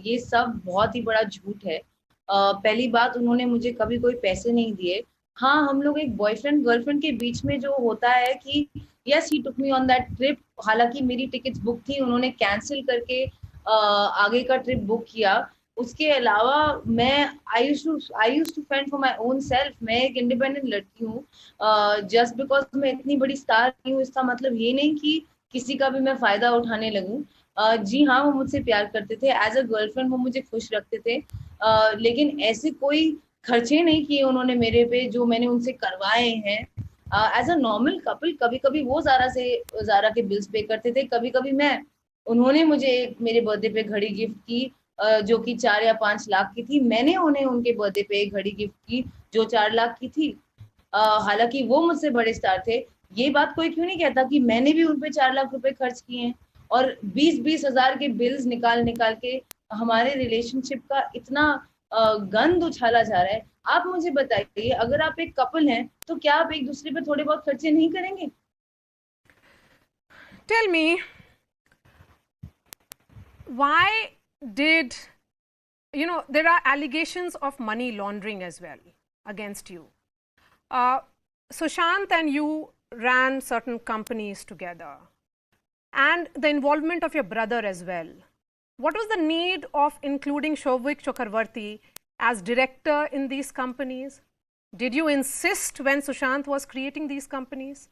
ये सब बहुत ही बड़ा झूठ है। पहली बात, उन्होंने मुझे कभी कोई पैसे नहीं दिए। हाँ, हम लोग एक बॉयफ्रेंड गर्लफ्रेंड के बीच में जो होता है कि yes he took me on that trip, हालांकि मेरी टिकट्स बुक थी, उन्होंने कैंसिल करके आगे का ट्रिप बुक किया। उसके अलावा मैं I use to fend for my own self. मैं एक इंडिपेंडेंट लड़की हूँ। जस्ट बिकॉज मैं इतनी बड़ी स्टार हूँ इसका मतलब ये नहीं कि किसी का भी मैं फायदा उठाने लगूं। जी हाँ, वो मुझसे प्यार करते थे, एज अ गर्लफ्रेंड वो मुझे खुश रखते थे, लेकिन ऐसे कोई खर्चे नहीं किए उन्होंने मेरे पे जो मैंने उनसे करवाए हैं। एज अ नॉर्मल कपल कभी कभी वो जारा के बिल्स पे करते थे, कभी कभी मैं। उन्होंने मुझे मेरे बर्थडे पे घड़ी गिफ्ट की, जो कि 4 या 5 लाख की थी। मैंने उन्हें उनके बर्थडे पे एक घड़ी गिफ्ट की जो 4 लाख की थी। हालांकि वो मुझसे बड़े स्टार थे। ये बात कोई क्यों नहीं कहता कि मैंने भी उन पे 4 लाख रुपए खर्च किए हैं, और 20-20 हजार के बिल्स निकाल निकाल के हमारे रिलेशनशिप का इतना गंद उछाला जा रहा है। आप मुझे बताइए, अगर आप एक कपल हैं तो क्या आप एक दूसरे पे थोड़े बहुत खर्चे नहीं करेंगे? Tell me, why did, there are allegations of money laundering as well against you. Sushant and you ran certain companies together, and the involvement of your brother as well. What was the need of including Shouvik Chakravarti as director in these companies? Did you insist when Sushant was creating these companies?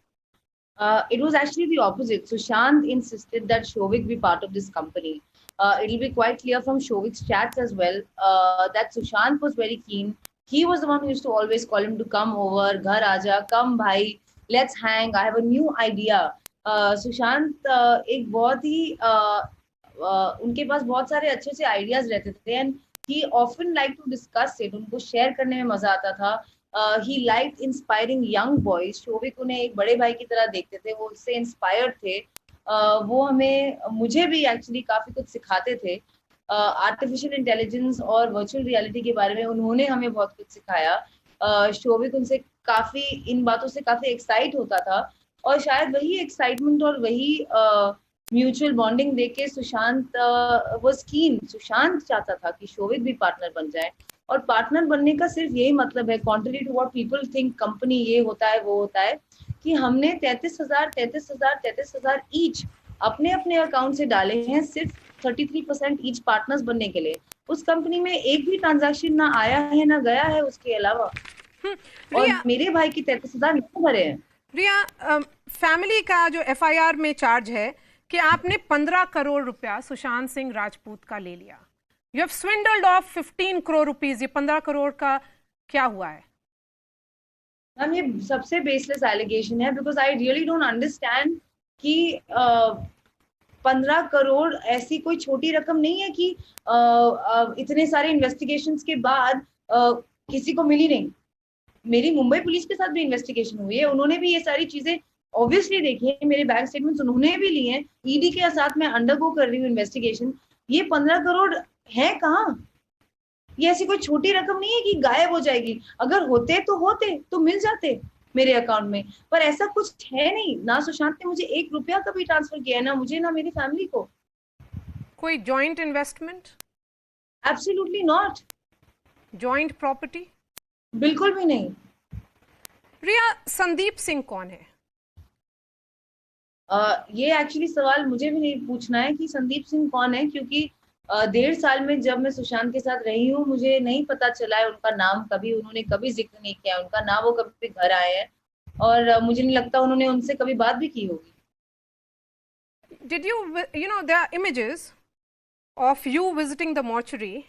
It was actually the opposite. Sushant insisted that Shouvik be part of this company. It'll be quite clear from Shouvik's chats as well that Sushant was very keen. He was the one who used to always call him to come over, ghar aaja, come bhai, let's hang, I have a new idea. Sushant एक बहुत ही उनके पास बहुत सारे अच्छे अच्छे आइडियाज रहते थे, and he often like to discuss it, उनको शेयर करने में मजा आता था। He like inspiring young boys. Shobhik उन्हें एक बड़े भाई की तरह देखते थे, वो उससे इंस्पायर्ड थे। वो हमें, मुझे भी एक्चुअली काफी कुछ सिखाते थे। आर्टिफिशियल इंटेलिजेंस और वर्चुअल रियलिटी के बारे में उन्होंने हमें बहुत कुछ सिखाया। शोभिक उनसे काफी, इन बातों से काफी एक्साइट होता था, और शायद वही एक्साइटमेंट और वही म्यूचुअल बॉन्डिंग देके सुशांत वाज कीन, सुशांत चाहता था कि शोविक भी पार्टनर बन जाए। और पार्टनर बनने का सिर्फ यही मतलब है, contrary to what people think company ये होता है वो होता है, कि हमने 33,000 ईच अपने अपने अकाउंट से डाले हैं, सिर्फ 33% ईच पार्टनर्स बनने के लिए। उस कंपनी में एक भी ट्रांजैक्शन ना आया है ना गया है उसके अलावा। और रिया, मेरे भाई की 33,000 नहीं भरे हैं। रिया, फैमिली का जो एफआईआर में चार्ज है कि आपने 15 करोड़ रुपया सुशांत सिंह राजपूत का ले लिया। You have swindled of 15 crore rupees. ये 15 करोड़ का क्या हुआ है? मैम ये सबसे बेसलेस एलिगेशन है, because I really don't understand कि 15 करोड़ ऐसी कोई छोटी रकम नहीं है कि इतने सारे इन्वेस्टिगेशंस के बाद किसी को मिली नहीं। मेरी मुंबई पुलिस के साथ भी इन्वेस्टिगेशन हुई है, उन्होंने भी ये सारी चीजें ऑब्वियसली देखी है, मेरे बैंक स्टेटमेंट्स उन्होंने भी लिए हैं, ईडी के साथ मैं अंडरगो कर रही हूँ इन्वेस्टिगेशन। ये 15 करोड़ है कहाँ? ये ऐसी कोई छोटी रकम नहीं है कि गायब हो जाएगी। अगर होते तो मिल जाते मेरे अकाउंट में, पर ऐसा कुछ है नहीं। ना सुशांत ने मुझे 1 रुपया कभी ट्रांसफर किया है, ना मुझे ना मेरी फैमिली को। कोई joint investment? Absolutely not. Joint property? बिल्कुल भी नहीं। रिया, संदीप सिंह कौन है? ये एक्चुअली सवाल मुझे भी नहीं पूछना है कि संदीप सिंह कौन है, क्योंकि 1.5 साल में जब मैं सुशांत के साथ रही हूँ मुझे नहीं पता चला है उनका नाम, कभी उन्होंने कभी जिक्र नहीं किया उनका, ना वो कभी घर आए हैं, और मुझे नहीं लगता उन्होंने उनसे कभी बात भी की होगी। Did you, you know, there are images of you visiting the mortuary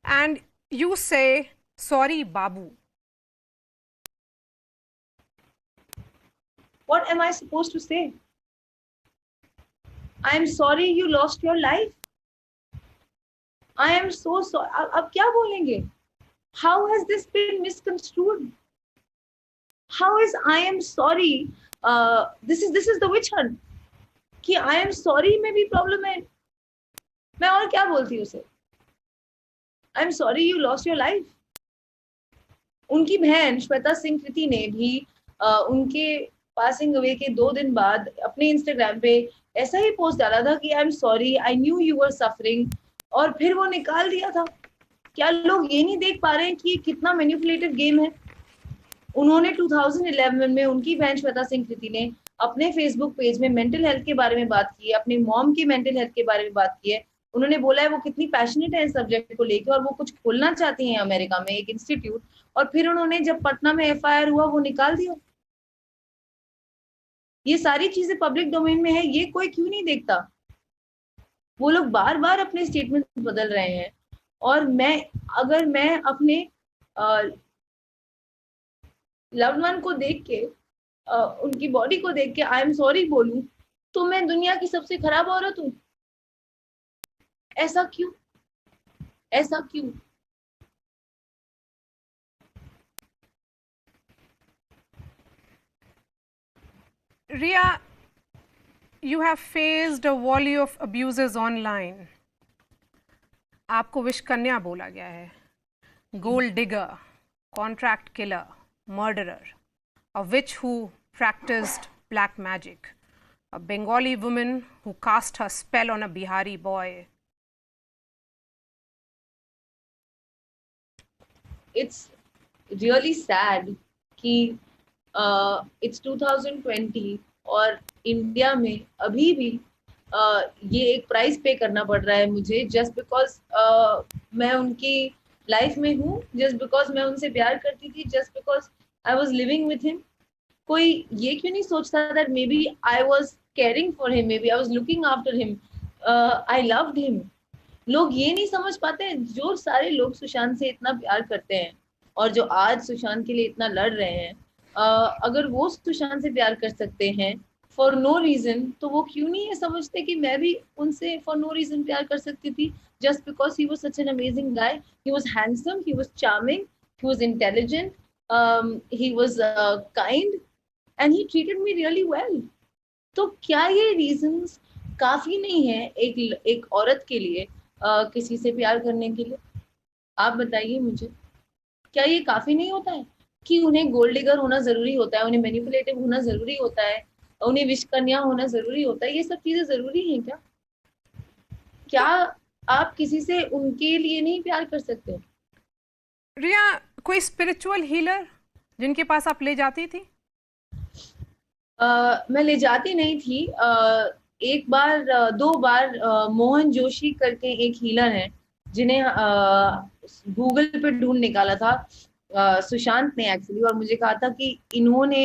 and you say, sorry, Babu. What am I supposed to say? I am sorry you lost your life. I am so sorry. अब क्या बोलेंगे? How has this been misconstrued? How is I am sorry? This is the witch hunt. कि I am sorry में भी प्रॉब्लम है। मैं और क्या बोलती उसे? I am sorry you lost your life. उनकी बहन श्वेता सिंह कृति ने भी उनके पासिंग अवे के 2 दिन बाद अपने इंस्टाग्राम पे ऐसा ही पोस्ट डाला था कि I am sorry, I knew you were suffering, और फिर वो निकाल दिया था। क्या लोग ये नहीं देख पा रहे हैं कि ये कितना मैनिपुलेटिव गेम है? उन्होंने 2011 में उनकी बहन श्वेता सिंह कृति ने अपने फेसबुक पेज में मेंटल हेल्थ के बारे में बात की है, अपने मॉम की मेंटल हेल्थ के बारे में बात की है। उन्होंने बोला है वो कितनी पैशनेट है इस सब्जेक्ट को लेकर और वो कुछ खोलना चाहती हैं अमेरिका में एक इंस्टीट्यूट, और फिर उन्होंने जब पटना में एफआईआर हुआ वो निकाल दिया। ये सारी चीजें पब्लिक डोमेन में है, ये कोई क्यों नहीं देखता? वो लोग बार बार अपने स्टेटमेंट बदल रहे हैं, और अगर मैं अपने लव्ड वन को देख के उनकी बॉडी को देख के आई एम सॉरी बोलूं तो मैं दुनिया की सबसे खराब औरत हूं। ऐसा क्यों? ऐसा क्यों? Ria, you have faced a volley of abuses online. आपको विश कन्या बोला गया है, gold digger, contract killer, murderer, a witch who practiced black magic, a Bengali woman who cast her spell on a Bihari boy. It's really sad कि it's 2020 और इंडिया में अभी भी ये एक प्राइस पे करना पड़ रहा है मुझे, जस्ट बिकॉज मैं उनकी लाइफ में हूँ, जस्ट बिकॉज मैं उनसे प्यार करती थी, just because I was living with him. कोई ये क्यों नहीं सोचता that maybe I was caring for him, maybe I was looking after him, I loved him. लोग ये नहीं समझ पाते, जो सारे लोग सुशांत से इतना प्यार करते हैं और जो आज सुशांत के लिए इतना लड़ रहे हैं, अगर वो सुशांत से प्यार कर सकते हैं फॉर नो रीजन, तो वो क्यों नहीं ये समझते कि मैं भी उनसे फॉर नो रीजन प्यार कर सकती थी, just because he was such an amazing guy, he was handsome, he was charming, he was intelligent, he was kind and he treated me really well. तो क्या ये रीजंस काफी नहीं है एक औरत के लिए किसी से प्यार करने के लिए? आप बताइए मुझे, क्या ये काफी नहीं होता है कि उन्हें गोल्ड डिगर होना जरूरी होता है, उन्हें मैनिपुलेटिव होना जरूरी होता है, उन्हें विश कन्या होना जरूरी होता है? ये सब चीजें जरूरी हैं क्या? क्या तो आप किसी से उनके लिए नहीं प्यार कर सकते? रिया, कोई स्पिरिचुअल हीलर जिनके पास आप ले जाती थी? मैं ले जाती नहीं थी। एक बार, दो बार, मोहन जोशी करके एक हीलर हैं, जिन्हें गूगल पे ढूंढ निकाला था सुशांत ने एक्चुअली, और मुझे कहा था कि इन्होंने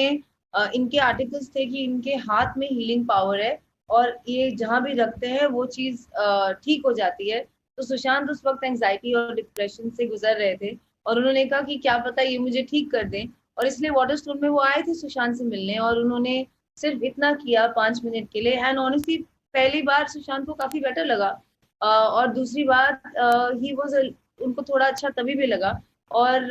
इनके आर्टिकल्स थे कि इनके हाथ में हीलिंग पावर है और ये जहां भी रखते हैं वो चीज ठीक हो जाती है। तो सुशांत उस वक्त एंजाइटी और डिप्रेशन से गुजर रहे थे, और उन्होंने कहा कि क्या पता ये मुझे ठीक कर दें। और इसलिए वाटरस्टोन में वो आए थे सुशांत से मिलने, और उन्होंने सिर्फ इतना किया 5 मिनट के लिए। एंड ऑनेस्टली पहली बार सुशांत को काफी बेटर लगा, और दूसरी बात ही वाज, उनको थोड़ा अच्छा तभी भी लगा। और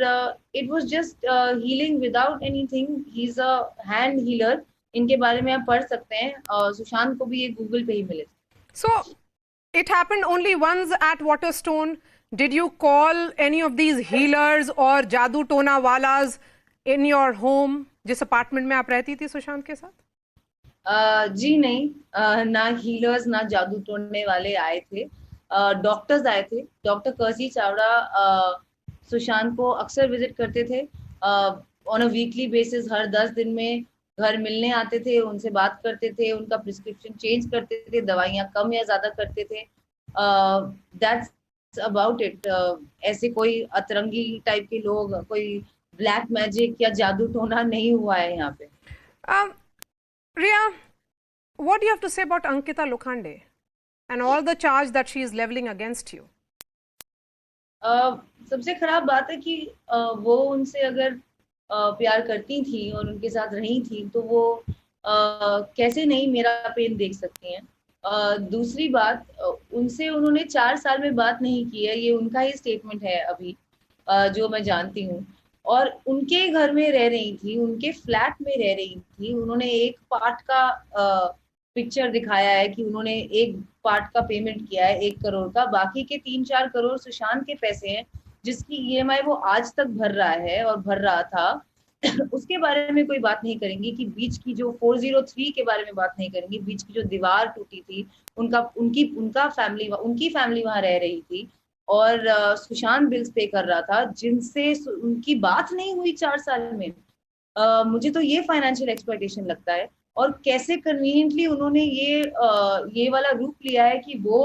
it was just healing without anything, he is a hand healer. इनके बारे में आप पढ़ सकते हैं, सुशांत को भी ये गूगल पे ही मिले। So it happened only once at Waterstone. Did you call any of these healers or जादू टोना वालाज in your home, जिस अपार्टमेंट में आप रहती थी सुशांत के साथ? जी नहीं, ना हीलर्स ना जादू तोड़ने वाले आए थे। डॉक्टर्स आए थे। डॉक्टर कर्सी चावड़ा सुशांत को अक्सर विजिट करते थे, ऑन अ वीकली बेसिस, हर 10 दिन में घर मिलने आते थे, उनसे बात करते थे, उनका प्रिस्क्रिप्शन चेंज करते थे, दवाइयाँ कम या ज्यादा करते थे। That's about it. ऐसे कोई अतरंगी टाइप के लोग, कोई ब्लैक मैजिक या जादू टोना नहीं हुआ है यहाँ पे। Um, Ria, what do you have to say about Ankita Lokhande and all the charge that she is leveling against you? सबसे खराब बात है कि वो उनसे अगर प्यार करती थी और उनके साथ रही थी, तो वो कैसे नहीं मेरा पेन देख सकती हैं। दूसरी बात, उनसे उन्होंने 4 साल में बात नहीं की है, ये उनका ही स्टेटमेंट है अभी, जो मैं जानती हूँ। और उनके घर में रह रही थी, उनके फ्लैट में रह रही थी। उन्होंने एक पार्ट का पिक्चर दिखाया है कि उन्होंने एक पार्ट का पेमेंट किया है 1 करोड़ का, बाकी के 3-4 करोड़ सुशांत के पैसे हैं, जिसकी ईएमआई वो आज तक भर रहा है और भर रहा था। उसके बारे में कोई बात नहीं करेंगे कि बीच की जो 403 के बारे में बात नहीं करेंगे, बीच की जो दीवार टूटी थी, उनकी फैमिली वहां रह रही थी, और सुशांत बिल्स पे कर रहा था जिनसे उनकी बात नहीं हुई 4 साल में। मुझे तो ये फाइनेंशियल एक्सप्लॉयटेशन लगता है। और कैसे कन्वीनियंटली उन्होंने ये वाला रूप लिया है कि वो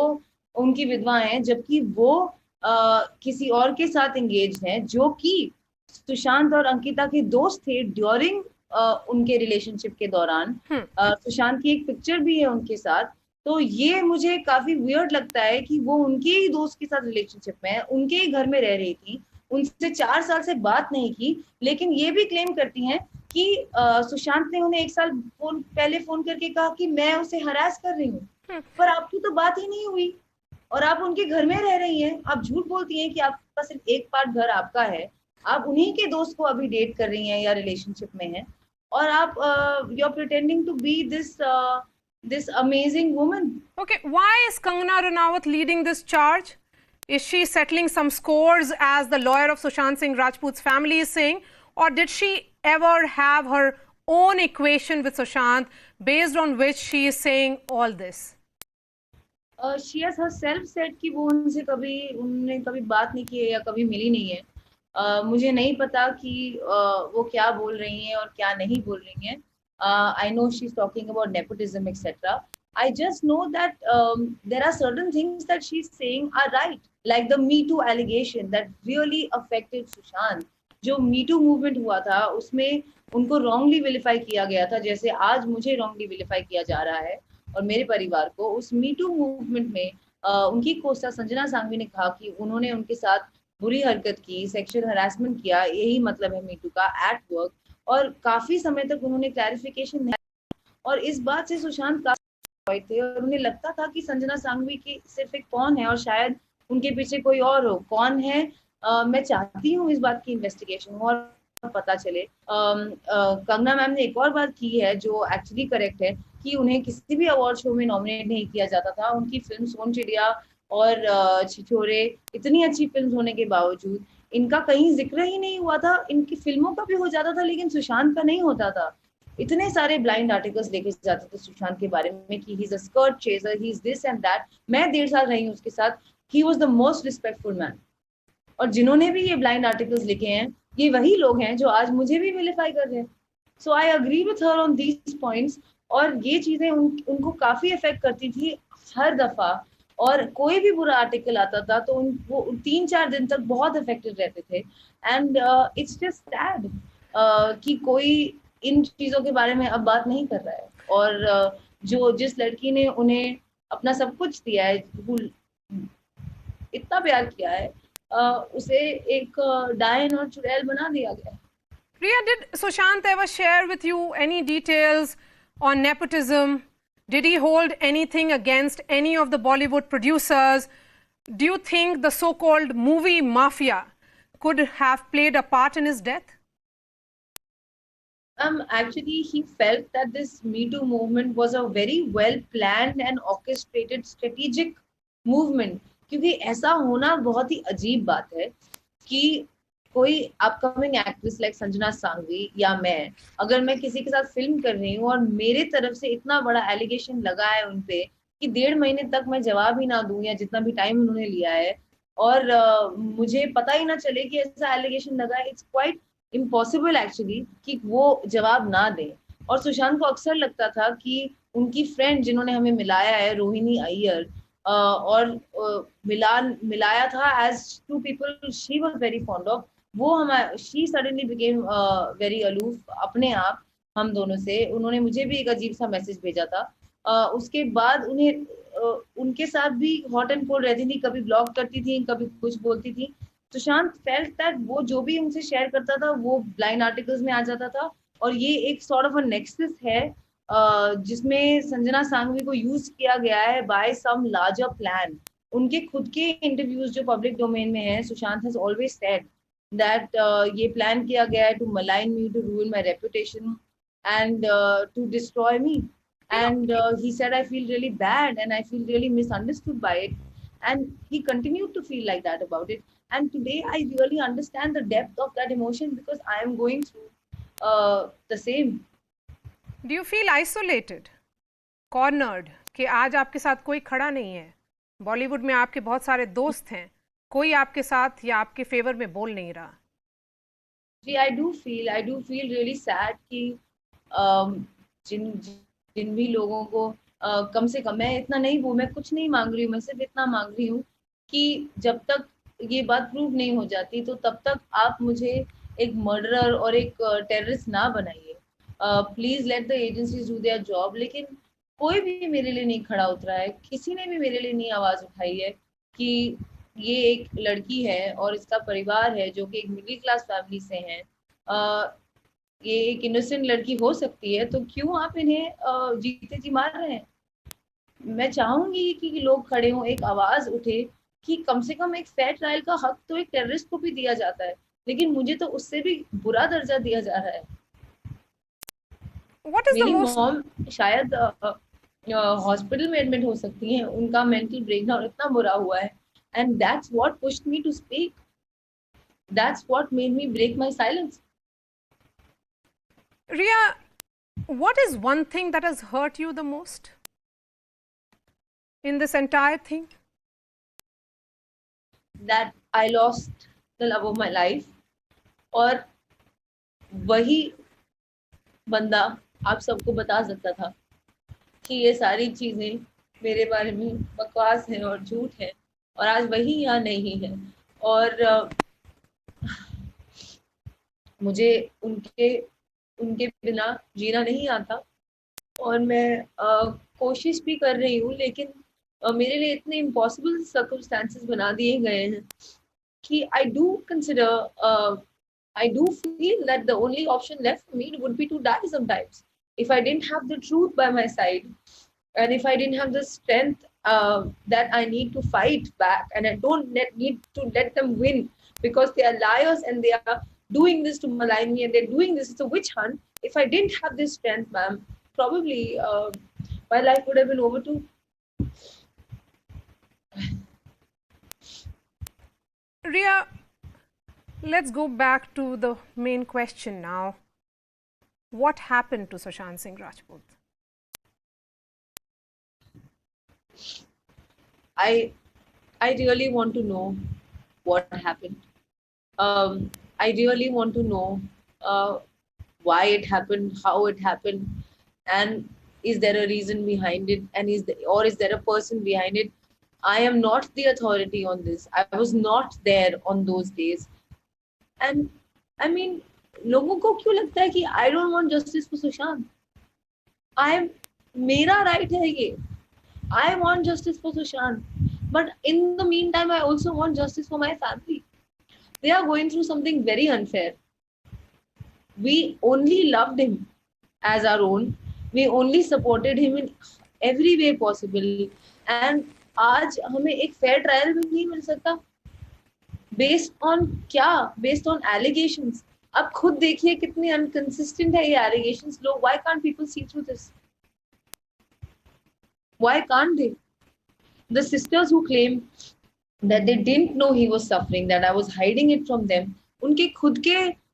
उनकी विधवा हैं, जबकि वो किसी और के साथ एंगेज हैं, जो कि सुशांत और अंकिता के दोस्त थे ड्यूरिंग उनके रिलेशनशिप के दौरान। सुशांत की एक पिक्चर भी है उनके साथ। तो ये मुझे काफी वियर्ड लगता है कि वो उनके ही दोस्त के साथ रिलेशनशिप में है, उनके ही घर में रह रही थी, उनसे 4 साल से बात नहीं की, लेकिन ये भी क्लेम करती हैं कि सुशांत ने उन्हें 1 साल पहले फोन करके कहा कि मैं उसे हरास कर रही हूँ। पर आपकी तो बात ही नहीं हुई, और आप उनके घर में रह रही हैं। आप झूठ बोलती हैं कि आपका सिर्फ एक पार्ट घर आपका है, आप उन्हीं के दोस्त को अभी डेट कर रही हैं या रिलेशनशिप में हैं, और आप you are pretending to be this amazing woman. Okay, why is Kangana Ranaut leading this charge? Is she settling some scores, as the lawyer of Sushant Singh Rajput's family is saying, or did she ever have her own equation with Sushant based on which she is saying all this? She has herself said कि वो उनने कभी बात नहीं की है या कभी मिली नहीं है। मुझे नहीं पता कि वो क्या बोल रही हैं और क्या नहीं बोल रही हैं। I know she's talking about nepotism, etc. I just know that there are certain things that she's saying are right, like the Me Too allegation that really affected Sushant. जो Me Too movement हुआ था, उसमें उनको wrongly vilify किया गया था, जैसे आज मुझे wrongly vilify किया जा रहा है और मेरे परिवार को। उस Me Too movement में उनकी कोस्टा संजना सांघवी ने कहा कि उन्होंने उनके साथ बुरी हरकत की, सेक्सुअल हरासमेंट किया, यही मतलब है Me Too का, एट वर्क। और काफी समय तक उन्होंने क्लैरिफिकेशन नहीं, और इस बात से सुशांत काफी थे, और उन्हें लगता था कि संजना सांघवी की सिर्फ एक कौन है और शायद उनके पीछे कोई और हो। कौन है? मैं चाहती हूँ इस बात की इन्वेस्टिगेशन हो और पता चले। कंगना मैम ने एक और बात की है जो एक्चुअली करेक्ट है, कि उन्हें किसी भी अवार्ड शो में नॉमिनेट नहीं किया जाता था। उनकी फिल्म सोन चिड़िया और छिछोरे इतनी अच्छी फिल्म होने के बावजूद इनका कहीं जिक्र ही नहीं हुआ था। इनकी फिल्मों का भी हो जाता था, लेकिन सुशांत का नहीं होता था। इतने सारे ब्लाइंड आर्टिकल्स लेके जाते थे सुशांत के बारे में कि he is a skirt chaser, he is this and that. मैं 1.5 साल रही हूँ उसके साथ, he was the most respectful man. और जिन्होंने भी ये ब्लाइंड आर्टिकल्स लिखे हैं, ये वही लोग हैं जो आज मुझे भी विलिफाई कर रहे हैं। So I agree with her on these points. और ये चीजें उनको काफी इफेक्ट करती थी हर दफा। और कोई भी बुरा आर्टिकल आता था तो वो 3-4 दिन तक बहुत इफेक्टेड रहते थे। एंड इट्स जस्ट सैड कि कोई इन चीजों के बारे में अब बात नहीं कर रहा है। और जो जिस लड़की ने उन्हें अपना सब कुछ दिया है, इतना प्यार किया है, उसे एक डायन और चुड़ैल बना दिया गया है। Priya, did Sushant ever share with you any details on nepotism? Did he hold anything against any of the Bollywood producers? Do you think the so-called movie mafia could have played a part in his death? Actually, he felt that this Me Too movement was a very well planned and orchestrated strategic movement. क्योंकि ऐसा होना बहुत ही अजीब बात है कि कोई upcoming actress like Sanjana Sanghvi या अगर मैं किसी के साथ फिल्म कर रही हूँ और मेरे तरफ से इतना बड़ा एलिगेशन लगा है उनपे कि 1.5 महीने तक मैं जवाब ही ना दूं या जितना भी टाइम उन्होंने लिया है, और मुझे पता ही ना चले कि ऐसा एलिगेशन लगा है, इट्स क्वाइट इम्पॉसिबल एक्चुअली कि वो जवाब ना दें। और सुशांत को अक्सर लगता था कि उनकी फ्रेंड जिन्होंने हमें मिलाया है, रोहिणी अय्यर, और मिलाया था as two people she was very fond of, वो हमारे she suddenly became very aloof अपने आप हम दोनों से। उन्होंने मुझे भी एक अजीब सा मैसेज भेजा था। उसके बाद उन्हें उनके साथ भी हॉट एंड कोल्ड रहती थी, कभी ब्लॉक करती थी, कभी कुछ बोलती थी। सुशांत फेल्ट दैट वो जो भी उनसे शेयर करता था वो ब्लाइंड आर्टिकल्स में आ जाता था। और ये एक सॉर्ट ऑफ अ नेक्सस है जिसमें संजना सांघवी को यूज किया गया है बाय सम लार्जर प्लान। उनके खुद के इंटरव्यूज जो पब्लिक डोमेन में है, Sushant has always said that ये प्लान किया गया है to malign me, to ruin my reputation and to destroy me. You know, And he said, I feel really bad and I feel really misunderstood by it. And he continued to feel like that about it. And today I really understand the depth of that emotion because I am going through the same. do you feel isolated, cornered, कि आज आपके साथ कोई खड़ा नहीं है? बॉलीवुड में आपके बहुत सारे दोस्त हैं, कोई आपके साथ या आपके फेवर में बोल नहीं रहा। See, I do feel really sad कि um, जिन जिन भी लोगों को कम से कम, मैं इतना नहीं, वो मैं कुछ नहीं मांग रही हूँ, मैं सिर्फ इतना मांग रही हूँ कि जब तक ये बात प्रूव नहीं हो जाती तो तब तक आप मुझे एक मर्डरर और एक टेररिस्ट ना बनाइए। Please let the agencies do their job. लेकिन कोई भी मेरे लिए नहीं खड़ा उतरा है, किसी ने भी मेरे लिए नहीं आवाज उठाई है कि ये एक लड़की है और इसका परिवार है जो कि एक मिडिल क्लास फैमिली से है, ये एक इनोसेंट लड़की हो सकती है, तो क्यों आप इन्हें जीते जी मार रहे हैं? मैं चाहूंगी कि लोग खड़े हों, एक आवाज उठे कि कम से कम एक फेयर ट्रायल का हक तो एक टेररिस्ट को भी दिया जाता है, लेकिन मुझे तो उससे भी बुरा दर्जा दिया जा रहा है। What is the मेरी most मॉम शायद हॉस्पिटल में एडमिट हो सकती हैं, उनका मेंटल ब्रेकडाउन इतना बुरा हुआ है, and that's what pushed me to speak, that's what made me break my silence. Ria, what is one thing that has hurt you the most in this entire thing? That I lost the love of my life. और वही बंदा आप सबको बता सकता था कि ये सारी चीजें मेरे बारे में बकवास है और झूठ है, और आज वही यहाँ नहीं है। और मुझे उनके उनके बिना जीना नहीं आता। और मैं कोशिश भी कर रही हूँ, लेकिन मेरे लिए इतने इम्पॉसिबल सर्कमस्टांसेस बना दिए गए हैं कि I do feel that the only option left for me would be to die sometimes. If I didn't have the truth by my side, and if I didn't have the strength that I need to fight back, and I don't need to let them win because they are liars and they are doing this to malign me and they're doing this, it's a witch hunt. If I didn't have this strength, ma'am, probably my life would have been over too. Ria, let's go back to the main question now. What happened to Sushant Singh Rajput? I I really want to know what happened. I really want to know uh, why it happened, how it happened, and is there a reason behind it, and is there a person behind it? I am not the authority on this. I was not there on those days, and I mean, लोगों को क्यों लगता है कि I don't want justice for Sushant? I मेरा right है ये. I want justice for Sushant, but in the meantime, I also want justice for my family. They are going through something very unfair. We only loved him as our own. We only supported him in every way possible. And आज हमें एक fair trial भी नहीं मिल सकता. Based on क्या? Based on allegations. अब खुद देखिए कितने inconsistent है ये allegations. लोग, why can't people see through this? Why can't they? The sisters who claim that they didn't know he was suffering, that I was hiding it from them, उनके खुद के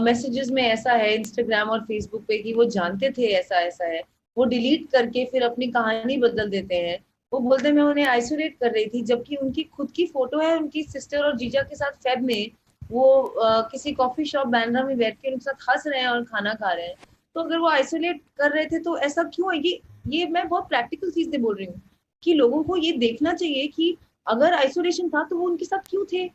मैसेजेस में ऐसा है इंस्टाग्राम और फेसबुक पे कि वो जानते थे ऐसा ऐसा है, वो डिलीट करके फिर अपनी कहानी बदल देते हैं. वो बोलते हैं मैं उन्हें आइसोलेट कर रही थी, जबकि उनकी खुद की फोटो है उनकी सिस्टर और जीजा के साथ फेब में वो किसी कॉफी शॉप बैंड्रा में बैठ के उनके साथ हंस रहे हैं और खाना खा रहे हैं. तो अगर वो आइसोलेट कर रहे थे तो ऐसा क्यों है? ये मैं बहुत प्रैक्टिकल चीजें बोल रही हूँ कि लोगों को ये देखना चाहिए कि अगर आइसोलेशन था तो वो उनके साथ क्यों थे.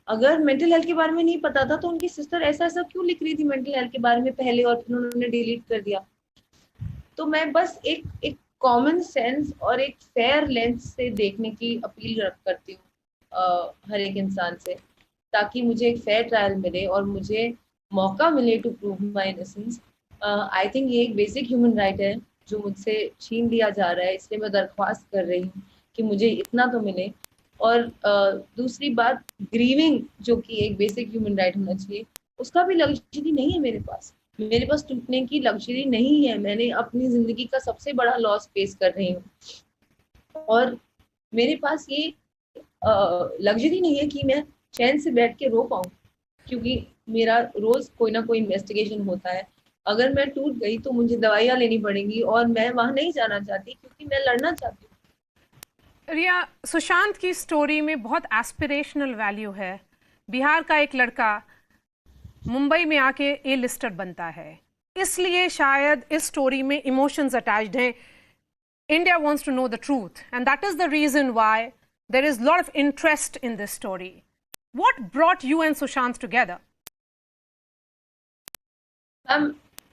अगर मेंटल हेल्थ के बारे में नहीं पता था तो उनकी सिस्टर ऐसा ऐसा क्यों लिख रही थी मेंटल हेल्थ के बारे में पहले और फिर उन्होंने डिलीट कर दिया. तो मैं बस एक कॉमन सेंस और एक फेयर लेंस से देखने की अपील करती हूँ हर एक इंसान से, ताकि मुझे एक फेयर ट्रायल मिले और मुझे मौका मिले to prove my innocence. I think ये एक बेसिक ह्यूमन राइट है जो मुझसे छीन लिया जा रहा है, इसलिए मैं दरख्वास्त कर रही हूँ कि मुझे इतना तो मिले. और दूसरी बात, ग्रीविंग जो कि एक बेसिक ह्यूमन राइट होना चाहिए, उसका भी लग्जरी नहीं है मेरे पास. मेरे पास टूटने की लग्जरी नहीं है. मैंने अपनी जिंदगी का सबसे बड़ा लॉस फेस कर रही हूँ और मेरे पास ये लग्जरी नहीं है कि मैं चैन से बैठ के रो पाऊँ, क्योंकि मेरा रोज कोई ना कोई इन्वेस्टिगेशन होता है. अगर मैं टूट गई तो मुझे दवाइयाँ लेनी पड़ेंगी और मैं वहां नहीं जाना चाहती क्योंकि मैं लड़ना चाहती हूँ. रिया, सुशांत की स्टोरी में बहुत एस्पिरेशनल वैल्यू है. बिहार का एक लड़का मुंबई में आके ए लिस्टेड बनता है, इसलिए शायद इस स्टोरी में इमोशंस अटैच्ड हैं. India wants to know the truth and that is the reason why there is lot of interest in this story. What brought you and Sushant together?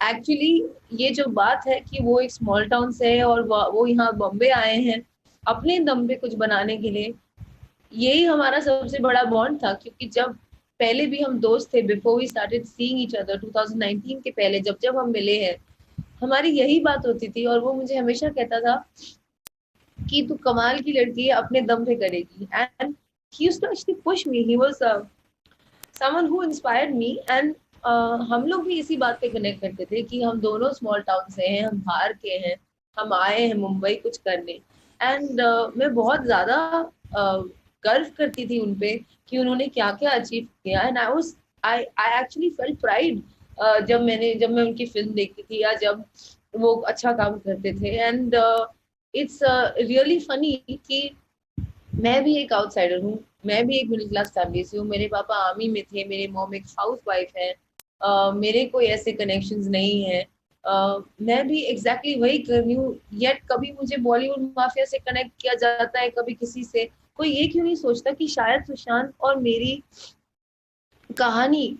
Actually ये जो बात है कि वो एक स्मॉल टाउन से है और वो यहाँ बॉम्बे आए हैं अपने दम पे कुछ बनाने के लिए, यही हमारा सबसे बड़ा बॉन्ड था. क्योंकि जब पहले भी हम दोस्त थे, before we started seeing each other, 2019 के पहले जब जब हम मिले हैं, हमारी यही बात होती थी. और वो मुझे हमेशा कहता था कि तू कमाल की लड़की है, अपने दम पे करेगी. And he used to actually push me. He was someone who inspired me. And हम लोग भी इसी बात पे कनेक्ट करते थे कि हम दोनों स्मॉल टाउन से हैं, हम बाहर के हैं, हम आए हैं मुंबई कुछ करने. एंड मैं बहुत ज्यादा गर्व करती थी उनपे कि उन्होंने क्या क्या अचीव किया. And I actually felt pride जब मैं उनकी फिल्म देखती थी या जब वो अच्छा काम करते थे. एंड इट्स रियली फनी कि मैं भी एक आउटसाइडर हूँ, मैं भी एक मिडिल क्लास फैमिली से हूँ. मेरे पापा आर्मी में थे, मेरे मॉम एक हाउस वाइफ है, मेरे कोई ऐसे कनेक्शंस नहीं है. मैं भी एग्जैक्टली वही कर रही हूँ. येट कभी मुझे बॉलीवुड माफिया से कनेक्ट किया जाता है, कभी किसी से. कोई ये क्यों नहीं सोचता कि शायद सुशांत और मेरी कहानी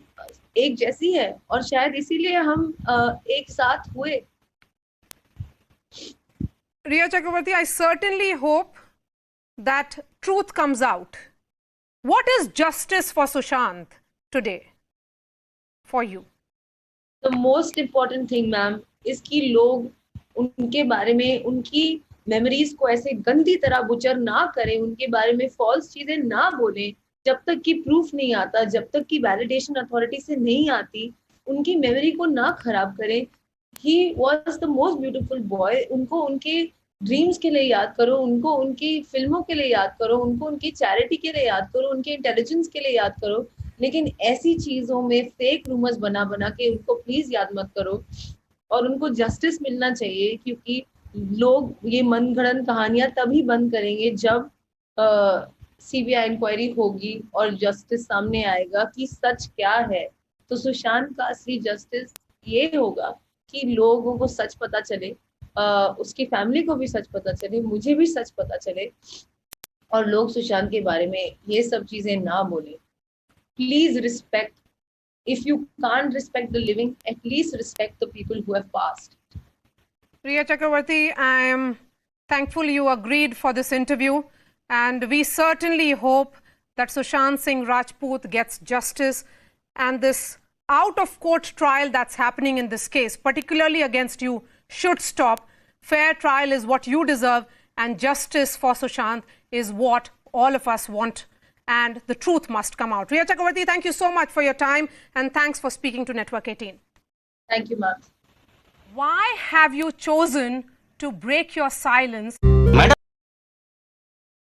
एक जैसी है और शायद इसीलिए हम एक साथ हुए. Riya Chakravarti, I certainly hope that truth comes out. What is justice for Sushant today for you? The most important thing, ma'am, इसकी लोग उनके बारे में, उनकी मेमोरीज को ऐसे गंदी तरह बुचर ना करें, उनके बारे में फॉल्स चीजें ना बोलें. जब तक कि प्रूफ नहीं आता, जब तक कि वैलिडेशन अथॉरिटी से नहीं आती, उनकी मेमोरी को ना खराब करें. He was the most beautiful boy. उनको उनके ड्रीम्स के लिए याद करो, उनको उनकी फिल्मों के लिए याद करो, उनको उनकी चैरिटी के लिए याद करो, उनके इंटेलिजेंस के लिए याद करो. लेकिन ऐसी चीजों में फेक रूमर्स बना बना के उनको प्लीज याद मत करो। और उनको जस्टिस मिलना चाहिए, क्योंकि लोग ये मनगढ़ंत कहानियां तभी बंद करेंगे जब सीबीआई इंक्वायरी होगी और जस्टिस सामने आएगा कि सच क्या है। तो सुशांत का असली जस्टिस ये होगा कि लोगों को सच पता चले, उसकी फैमिली को भी सच पता चले, मुझे भी सच पता चले, और लोग सुशांत के बारे में ये सब चीजें ना बोले। Please respect, if you can't respect the living, at least respect the people who have passed. Priya Chakravarti, I am thankful you agreed for this interview, and we certainly hope that Sushant Singh Rajput gets justice, and this out of court trial that's happening in this case, particularly against you, should stop. Fair trial is what you deserve, and justice for Sushant is what all of us want, and the truth must come out. Priya Chakravarti, thank you so much for your time, and thanks for speaking to Network 18. Thank you, ma'am. Why have you chosen to break your silence?